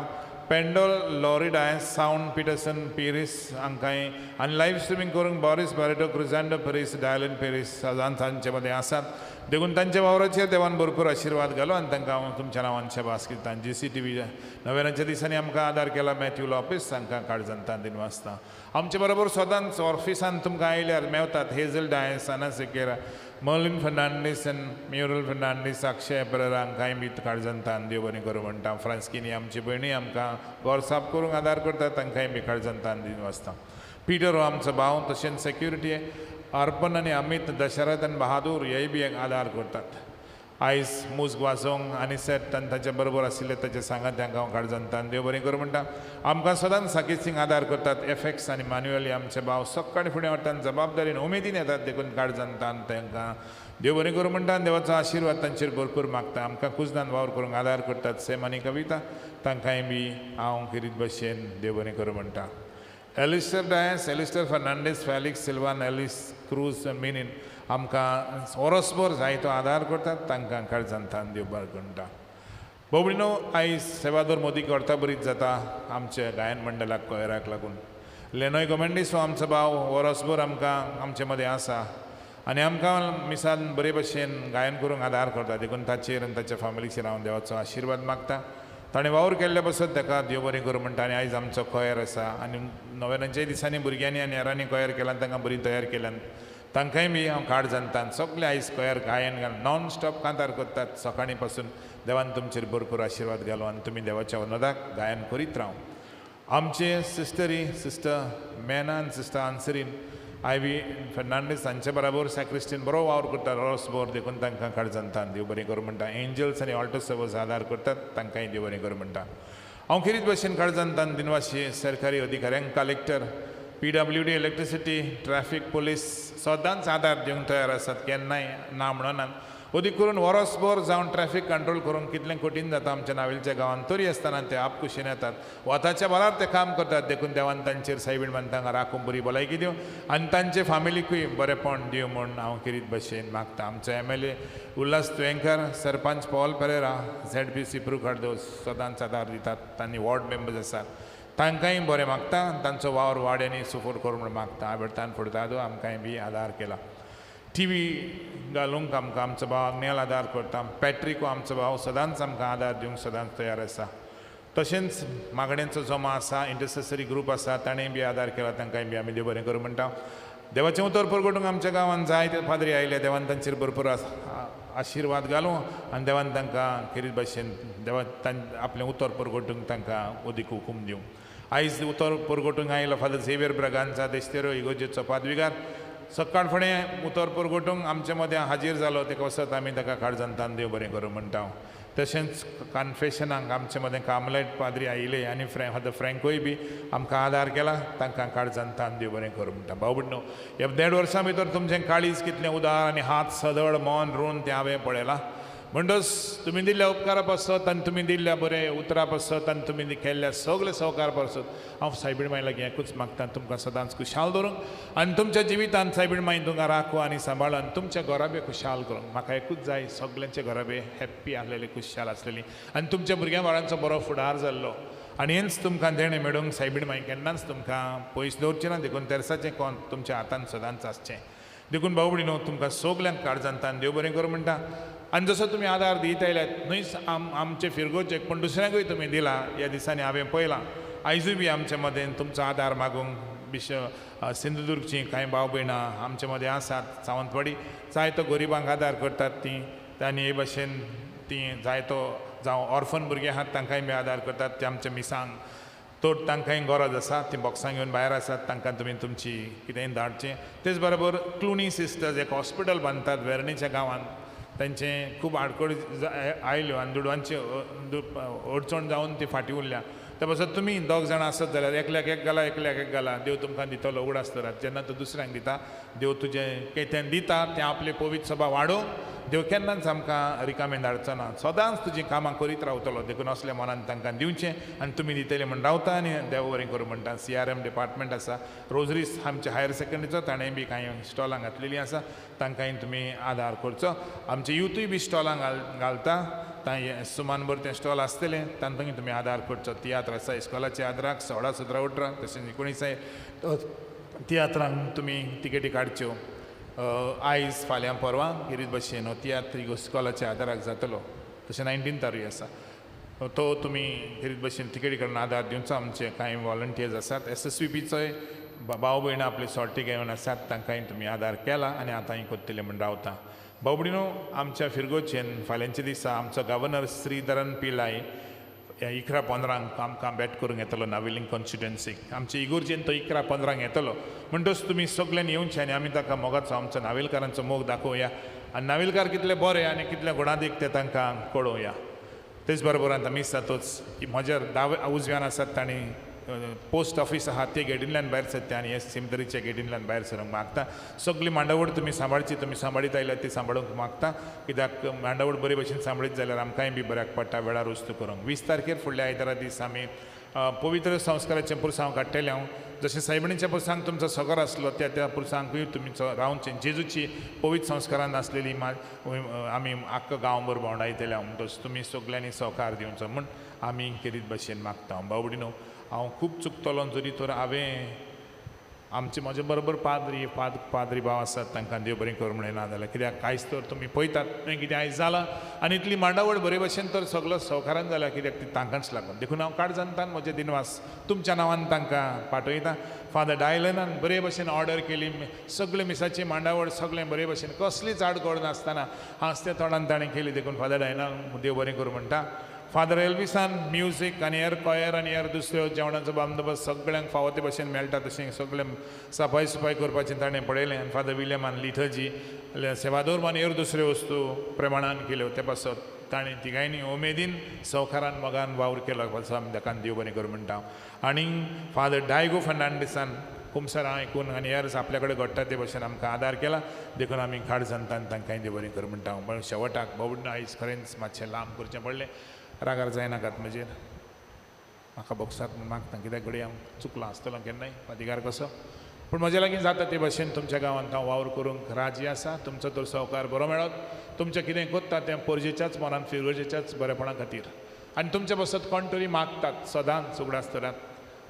पेंडोल, लॉरिडायस, सावंड पिटरसन, पेरीस हांकांय आनी लायव्ह स्ट्रिमींग करूंक बॉरिस बारेटो, क्रुझांडो पेरीस, डायलन पेरीस सदांच तांचे मदें आसात. देखून तांच्या वावराचेर देवान भरपूर आशिर्वाद घालो आनी तांकां हांव तुमच्या नांवान शेबास करता. GCTV नव्यानाच्या दिसांनी आमकां आदार केला मॅथ्यू लॉपेस, तांकां काळजांतान दिनवासता. आमचे बरोबर सदांच ऑफिसान तुमकां आयल्यार मेवतात हेझल डायस, आना सिकेरा, मर्लिन फर्नांडीस आनी म्युरल फर्नांडीस अक्षय पेरेरा हांकांय बी काळजांतान देव बरें करूं म्हणटा. फ्रांस्किनी आमची भयणी आमकां घर साफ करूंक आदार करतात, तांकांय बी काळजांतान दिवन वचता. पिटर हो आमचो भाव, तशेंच सेक्युरिटी अर्पण आनी अमित, दशरथ आनी बहादूर हेय बी आदार करतात. आयज मूज वाजोवंक आनी सेट आनी ताचे बरोबर आशिल्ले ताचे सांगात्यांक हांव काळजांतान देव बरें करूं म्हणटा. आमकां सदांच साकीसिंग आदार करतात. एफएक्स आनी मॅन्युअली आमचे भाव सकाळी फुडें वतात, जबाबदारीन उमेदीन येतात, देखून काळजांतान तांकां देव बरें करूं म्हणटा. देवाचो आशिर्वाद तांचेर भरपूर मागता. आमकां कुजदान वावर करूंक आदार करतात. सेम आनी कविता, तांकांय बी हांव किरीत भशेन देव बरें करूं म्हणटा. एलिस्टर डायस, एलिस्टर फर्नांडीस, फॅलिक्स सिल्वान, एलिस क्रूज मिनीन आमकां ओरोसभर जायतो आदार करतात, तांकां काळजांतान देव बरें म्हणटा. भोवणीनो, आयज सेवादोर मोदी करता बरीच जाता आमच्या गायन मंडळाक कोयराक लागून. लेनोय गोमेंडीस हो आमचो भाव ओरोसभर आमकां आमचे मदें आसा आनी आमकां मिसान बरे भशेन गायन करूंक आदार करता. देखून ताचेर आनी ताच्या फॅमिलीचेर हांव देवाचो आशिर्वाद मागता. ताणें वावर केल्ल्या बसत ताका देव बरें करूं म्हणटा. आनी आयज आमचो कोयर आसा आनी नव्याण्णवच्या दिसांनी भुरग्यांनी आनी हेरांनी कोयर केल्यान तांकां बरी तयार केल्यान तांकांय बी हांव काळजांतान सगळे आयज कोयर गायन नॉन स्टॉप कांतार करतात. सकाळी पासून देवान तुमचेर भरपूर आशिर्वाद घालो आनी तुमी देवाच्या अनदाक गायन करीत राव. आमचे सिस्टरी, सिस्टर मेना आनी सिस्टर आन्सरीन आयवी फर्नांडीस हांचे बरोबर सॅक्रिस्टीन बरो वावर करतात रोसभर, देखून तांकां काळजांतान देव बरें करूं म्हणटा. एंजल्स आनी ऑल्टो सर्वर्स आदार करतात, तांकांय देव बरें करूं म्हणटा. हांव खेरीत भशेन काळजांतान दिनवाशी सरकारी अधिकाऱ्यांक, collector, PWD, electricity, traffic, police सदांच आदार दिवंक तयार आसात, केन्नाय ना म्हणनात. अदीक करून वरसभर जावन ट्रॅफिक कंट्रोल करूंक कितलें कठीण जाता आमच्या नावेलच्या गांवांत, तरी आसतना ते आपकुशीन येतात, वताच्या बराबर ते काम करतात. देखून देवान तांचेर सायबीण बांद तांकां राखूंक बरी भलायकी दिवं आनी तांचे फॅमिलीकूय बरेपण दिवं म्हूण हांव किरीत भशेन मागता. आमचे MLA उल्हास तुयेंकर, सरपंच पॉल पेरेरा, ZPC प्रुखार्दोस सदांच आदार दितात. तांणी वॉर्ड मेंबर्स आसात, तांकांय बरें मागता. तांचो वावर वाड्यांनी सुफोर करूं म्हूण मागता. आबेडतान फुडतादो आमकांय बी आदार केला. TV घालूंक आमकां आमचो भाव आग्नेल आदार करता. पॅट्रिको आमचो भाव सदांच आमकां आदार दिवंक सदांच तयार आसा. तशेंच मागण्यांचो जमा आसा, इंटरसेसरी ग्रूप आसा, ताणेंय बी आदार केला. तांकांय बी आमी देव बरें करूं म्हणटा. देवाचें उतर परगटूंक आमच्या गांवांत जायते फादरी आयले. देवान तांचेर भरपूर आशिर्वाद घालूं आनी देवान तांकां खेरीत भशेन देवान आपलें उतर परगटूंक तांकां अदीक हुकूम दिवं. आयज उतर परगटूंक आयलो फादर झेवियर ब्रागांचा देस्तेरो इगोजेचो पादवीगार सकाळ फुडें उतर परगटूंक आमचे मदें हाजीर जालो. ताका वसत आमी ताका काळजांतान देव बरें करूं म्हणटा. तशेंच कन्फेशनाक आमचे मदें कामलेट पाद्री आयिले आनी फादर फ्रँकोय बी आमकां आदार केला. तांकां काळजांतान देव बरें करूं म्हणटा. भाव भयणो, ह्या 1.5 वर्सां भितर तुमचें काळीज कितलें उदार आनी हात सदळ मन रोवन तें हांवें पळयलां. म्हणटच तुमी दिल्ल्या उपकारा पासत आनी तुमी दिल्ल्या बरे उतरा पासत आनी तुमी केल्ल्या सगळे सहकार पासत हांव सायबीण माय लागीं एकूच मागता, तुमकां सदांच खुशाल दवरूंक आनी तुमच्या जिवितांत सायबीण माय तुमकां राखूं आनी सांबाळ आनी तुमच्या घराबे खुशाल करूंक. म्हाका एकूच जाय, सगळ्यांचे घराबे हॅप्पी आसलेली, खुशाल आसलेली आनी तुमच्या भुरग्यां बाळांचो बरो फुडार जाल्लो. आनी हेंच तुमकां देणें मेळूंक सायबीण माय केन्नाच तुमकां पयस दवरचें ना. देखून तेर्साचें कोण तुमच्या हातांत सदांच आसचें. देखून भाऊ भयणो, तुमकां सगल्यांक काळजांतान देव बरें करूं म्हणटा. आनी जसो तुमी आदार दीत आयल्यात न्हयच आमचे फिरगोचेक, पूण दुसऱ्यांकूय तुमी दिला. ह्या दिसांनी हांवें पळयलां आयजूय बी आमचे मदें तुमचो आदार मागूंक सिंधुदुर्गचीं कांय भाव भयणां आमचे मदें आसात. सावंतवाडी जायतो गरिबांक आदार करतात तीं, आनी हे भाशेन तीं जायतो जावं ऑर्फन भुरगे आहात तांकांय बी आदार करतात. ते आमच्या मिसांक तर तांकांय गरज आसा. तीं बॉक्सां घेवन भायर आसात, तांकां तुमी तुमची कितेंय धाडचें. तेच बरोबर क्लुनी सिस्टर्स एक हॉस्पिटल बांदतात वेर्णेच्या गांवांत. तांचें खूब आडखळ आयल्यो आनी दुडवांची अडचण जावन ती फाटीं उरल्या. त्या पासत तुमी 2 जाणां आसत जाल्यार एकल्याक एक घाला, एकल्याक एक घाला. देव तुमकां दितलो उगडास तर. जेन्ना तूं दुसऱ्यांक दिता देव तुजें कितें दिता तें आपले पवित्र सभा वाडोवंक देव केन्नाच आमकां रिकामें धाडचो ना. सदांच तुजीं कामां करीत रावतलो. देखून असल्या मनान तांकां दिवचें आनी तुमी दितले म्हण रावता आनी देव बरें करूं म्हणटा. CRM डिपार्टमेंट आसा, रोजरीस आमचे हायर सेकंडरीचो, ताणेंय बी कांय स्टॉलां घातलेलीं आसा, तांकांय तुमी आदार करचो. आमचे युथूय बी स्टॉलां घालता, सुमानभर तें स्टॉल आसतलें, तांकांय तुमी आदार करचो. तियात्र आसा इस्कॉलाच्या आदाराक 16, 17, 18 तशेंच 19 तियात्रांक तुमी तिकेटी काडच्यो. आयज फाल्यां परवां गिरीत भशेन हो तियात्र इस्कॉलाच्या आदाराक जातलो. तशें 19 तारीख आसा तो तुमी गिरीत भशेन तिकेटी काडून आदार दिवचो. आमचे कांय वॉलंटियर्स आसात. SSVPचोय भाव भयण आपले सोटी घेवन आसात तांकांय तुमी आदार केला आनी आतांय कोत्तले म्हण रावता. भाव भयणो, आमच्या फिरगोचेन फाल्यांच्या दिसा आमचो गव्हर्नर श्रीधरन पिल्लाय 11:15 आमकां भेट करूंक येतलो नावेलीं कॉन्स्टिट्युएन्सीक. आमच्या इगोर्जेन तो 11:15 येतलो म्हणटच तुमी सगळ्यांनी येवचे आनी आमी ताका मोगाचो आमचो नावेलकारांचो मोग दाखोवया आनी नावेलकार कितले बरे आनी कितले गुणादीक ते तांकां कळोवया. तेच बरोबर आतां मिस जातोच की म्हज्या उजव्यान आसात तांणी पोस्ट ऑफिस आहा ते गेटींतल्यान भायर सरता आनी हे सिमतरीच्या गेटींतल्यान भायर सरूंक मागता. सगळी मांडावळ तुमी सांबाळची, तुमी सांबाळीत आयल्यार ती सांबाळूंक मागता, कित्याक मांडावळ बरे भशेन सांबाळीत जाल्यार आमकांय बी बऱ्याक पडटा वेळार वस्तू करूंक. 20 तारखेर फुडल्या आयतारा दीस आमी पवित्र संस्काराचें पुरसांव काडटले. हांव जशें सायबणीच्या पुरसांग तुमचो सगोर आसलो त्या पुरसांगूय तुमचो रावचे जेजूची पवित्र संस्कारान आसलेली आमी आख्खो गांव भर भोंवडायतले म्हणटच तुमी सगल्यांनी सहकार दिवचो म्हूण आमी केरीत भशेन मागता. बावडीनो, हांव खूब चुकतलो जरी तर हांवें आमचे म्हजे बरोबर पाद्री भाव आसात तांकां देव बरें कर म्हणून ना जाल्यार कित्याक कांयच तर तुमी पळयतात हें कितें आयज जालां आनी इतली मांडावळ बरे भशेन तर सगळो सहकारान जाला कित्याक ती तांकांच लागून. देखून हांव काळजांतान म्हजे दिनवास तुमच्या नांवान तांकां पाठयता. फादर डायलनान बरे भशेन ऑर्डर केली, सगळे मिसाची मांडावळ सगळें बरे भशेन कसलीच आडकोड नासतना हांसत्या तोंडान ताणें केली. देखून फादर डायलनान देव बरें कर म्हणटा. फादर एल्विसान म्युजीक आनी हेर कॉयर आनी हेर दुसऱ्यो जेवणाचो बंदोबस्त सगळ्यांक फावो ते भशेन मेळटा तशें सगळें सफाई सुफाई करपाचें ताणें पळयलें. आनी फादर विलियमान लिथर्जी सेवादोर आनी हेर दुसऱ्यो वस्तू प्रमाणान केल्यो ते पासत ताणें तिगांयनी उमेदीन सहकारान मोगान वावर केलो पासत आमी ताका देव बरें कर म्हणटा. आनी फादर डायगो फर्नांडीसान कुमसारां आयकून आनी हेर आपल्या कडेन घडटा ते भशेन आमकां आदार केला. देखून आमी खाड जनतान तांकांय देव बरें कर म्हणटा. पण शेवटाक बावडून आयज खरेंच मातशें लांब करचें पडलें. रागार जायनाकात म्हजेर, म्हाका बॉक्साक मागता कित्याक घडये हांव चुकलो आसतलो केन्नाय अधिकार कसो. पूण म्हजे लागीं जाता ते भशेन तुमच्या गांवांत हांव वावर करूंक राजी आसा. तुमचो तर सहकार बरो मेळत. तुमचें कितें कोत्ता तें पोरजेच्याच मनान फिरगोजेच्याच बरेपणा खातीर आनी तुमचे बसत कोण तरी मागतात सदांच उगडासतरात.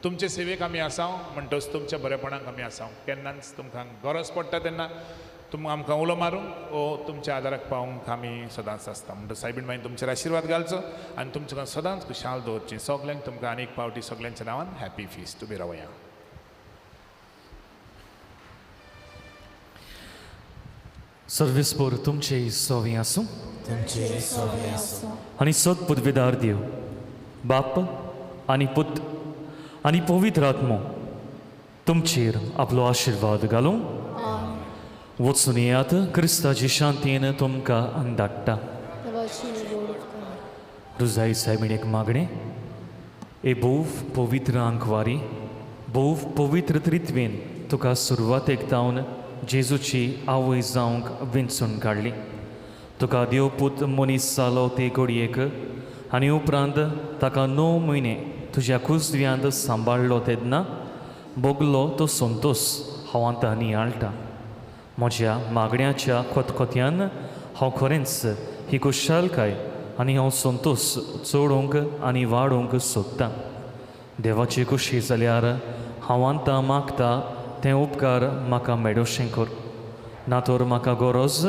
तुमचे सेवेक आमी आसांव म्हणटच तुमच्या बरेपणाक आमी आसांव. केन्नाच तुमकां गरज पडटा तेन्ना आमकां उलो मारूंक ओ तुमच्या आदाराक पावूंक आमी सदांच आसता. म्हणटच सायबीण मागीर तुमचेर आशिर्वाद घालचो आनी तुमकां सदांच खुशाल दवरची. सगल्यांक तुमकां आनीक पावटी सगल्यांच्या नांवान हॅपी फिस्ट तुमी रावया. सर्वेस्पोर तुमचे सोवी आसूं तुमचे सवे आसूं आनी सद पदवेदार देव बाप आनी पुत आनी पवित्र आत्मो तुमचेर आपलो आशिर्वाद घालूं. वचून येयात, क्रिस्ताची शांतीन तुमकां धाडटा. रुजाई सायबीणेक मागणें. ए भोव पवित्र आंकवारी, भोव पवित्र त्रित्वेन तुका सुरवातेक जावन जेजूची आवय जावंक विंचून काडली. तुका देवपूत मनीस जालो ते घडयेक आनी उपरांत ताका 9 म्हयने तुज्या कुसव्यांत सांबाळलो तेन्ना भोगलो तो संतोस हांव आतां नियाळटा. म्हज्या मागण्याच्या खोतखोत्यान हांव खरेंच ही खुशालकाय आनी हांव संतोस चोडूंक आनी वाडोवंक सोदतां. देवाची खुशी जाल्यार हांव आतां मागता तें उपकार म्हाका मेळोवचें कर. ना तर म्हाका गरज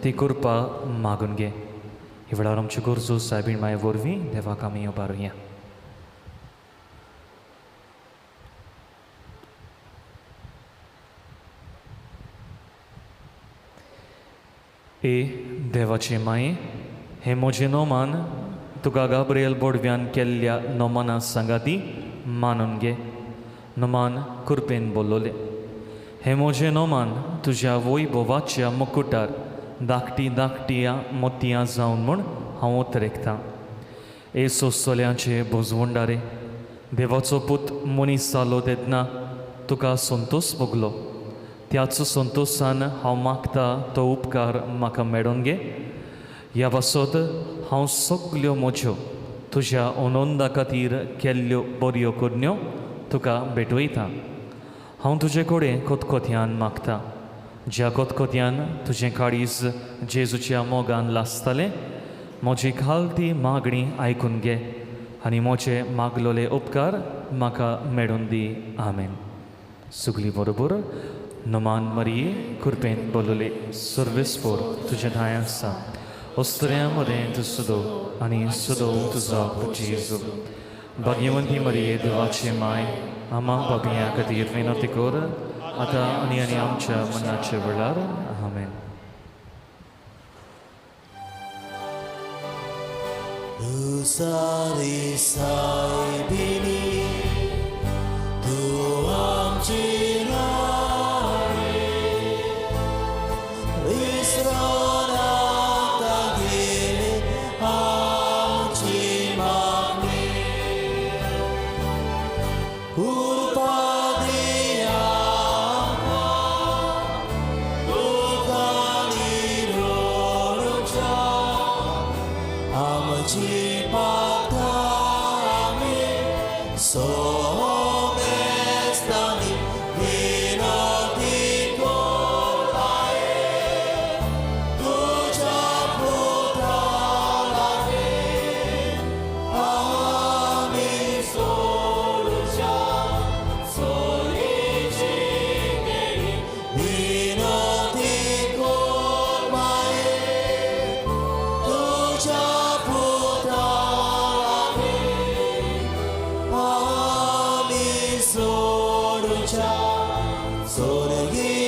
ती करपा मागून घे. ह्या वेळार आमच्यो गरजो सायबीण माये वरवीं देवाक आमी उबारुया. ए देवाचे माये, हे म्हजें नोमान तुका गाब्रिएल बोडव्यान केल्ल्या नोमाना सांगाती मानून घे. नोमान कृपेन बोल्लोले. हे म्हजें नोमान तुज्या वैभवाच्या मुकुटार धाकटी मोतयां जावन म्हूण हांव उतरेकतां. ए सोंसोल्यांचे भुजवंडारे, देवाचो पूत मनीस जालो तेन्ना तुका संतोस भोगलो. त्याच संतोषान हांव मागता तो उपकार म्हाका मेळोवन घे. ह्या पासत हांव सगल्यो म्हज्यो तुज्या आनंदा खातीर केल्ल्यो बऱ्यो कुडण्यो तुका भेटयतां. हांव तुजे कडेन खोतखोत्यान मागतां. ज्या खोतखोत्यान तुजें काळीज जेजूच्या मोगान लासतालें, म्हजी घालती मागणी आयकून घे आनी म्हजे मागलोले उपकार म्हाका मेळोवन दी. आमेन. सगलीं बरोबर. नोमान मरिये, कृपेन बोल्लोले. सर्वेस्पोर तुज्या न्हाय आसा. ओस्तऱ्यां मदें तूं सुदो आनी सुदो तुजो जेजू. भाग्यवंती मरिये, देवाचे माय, आम्हा पापियां खातीर विनंती कर आतां आनी आमच्या मरणाच्या वेळार आमेन. रुसारी सायबिनी तूं आमची राणी विसरून आतां गेली आमची मागणी कृपा दी आमकां दुखांनी रडूच्या आमची पातां आमी सोमेस्तांनी विनंती करताये तुज्या पुता लागीं आमी सोडूच्या सोनीची गेली विनंती कर माये तुज्या पुता लागीं आमी सोडूच्या सोडगी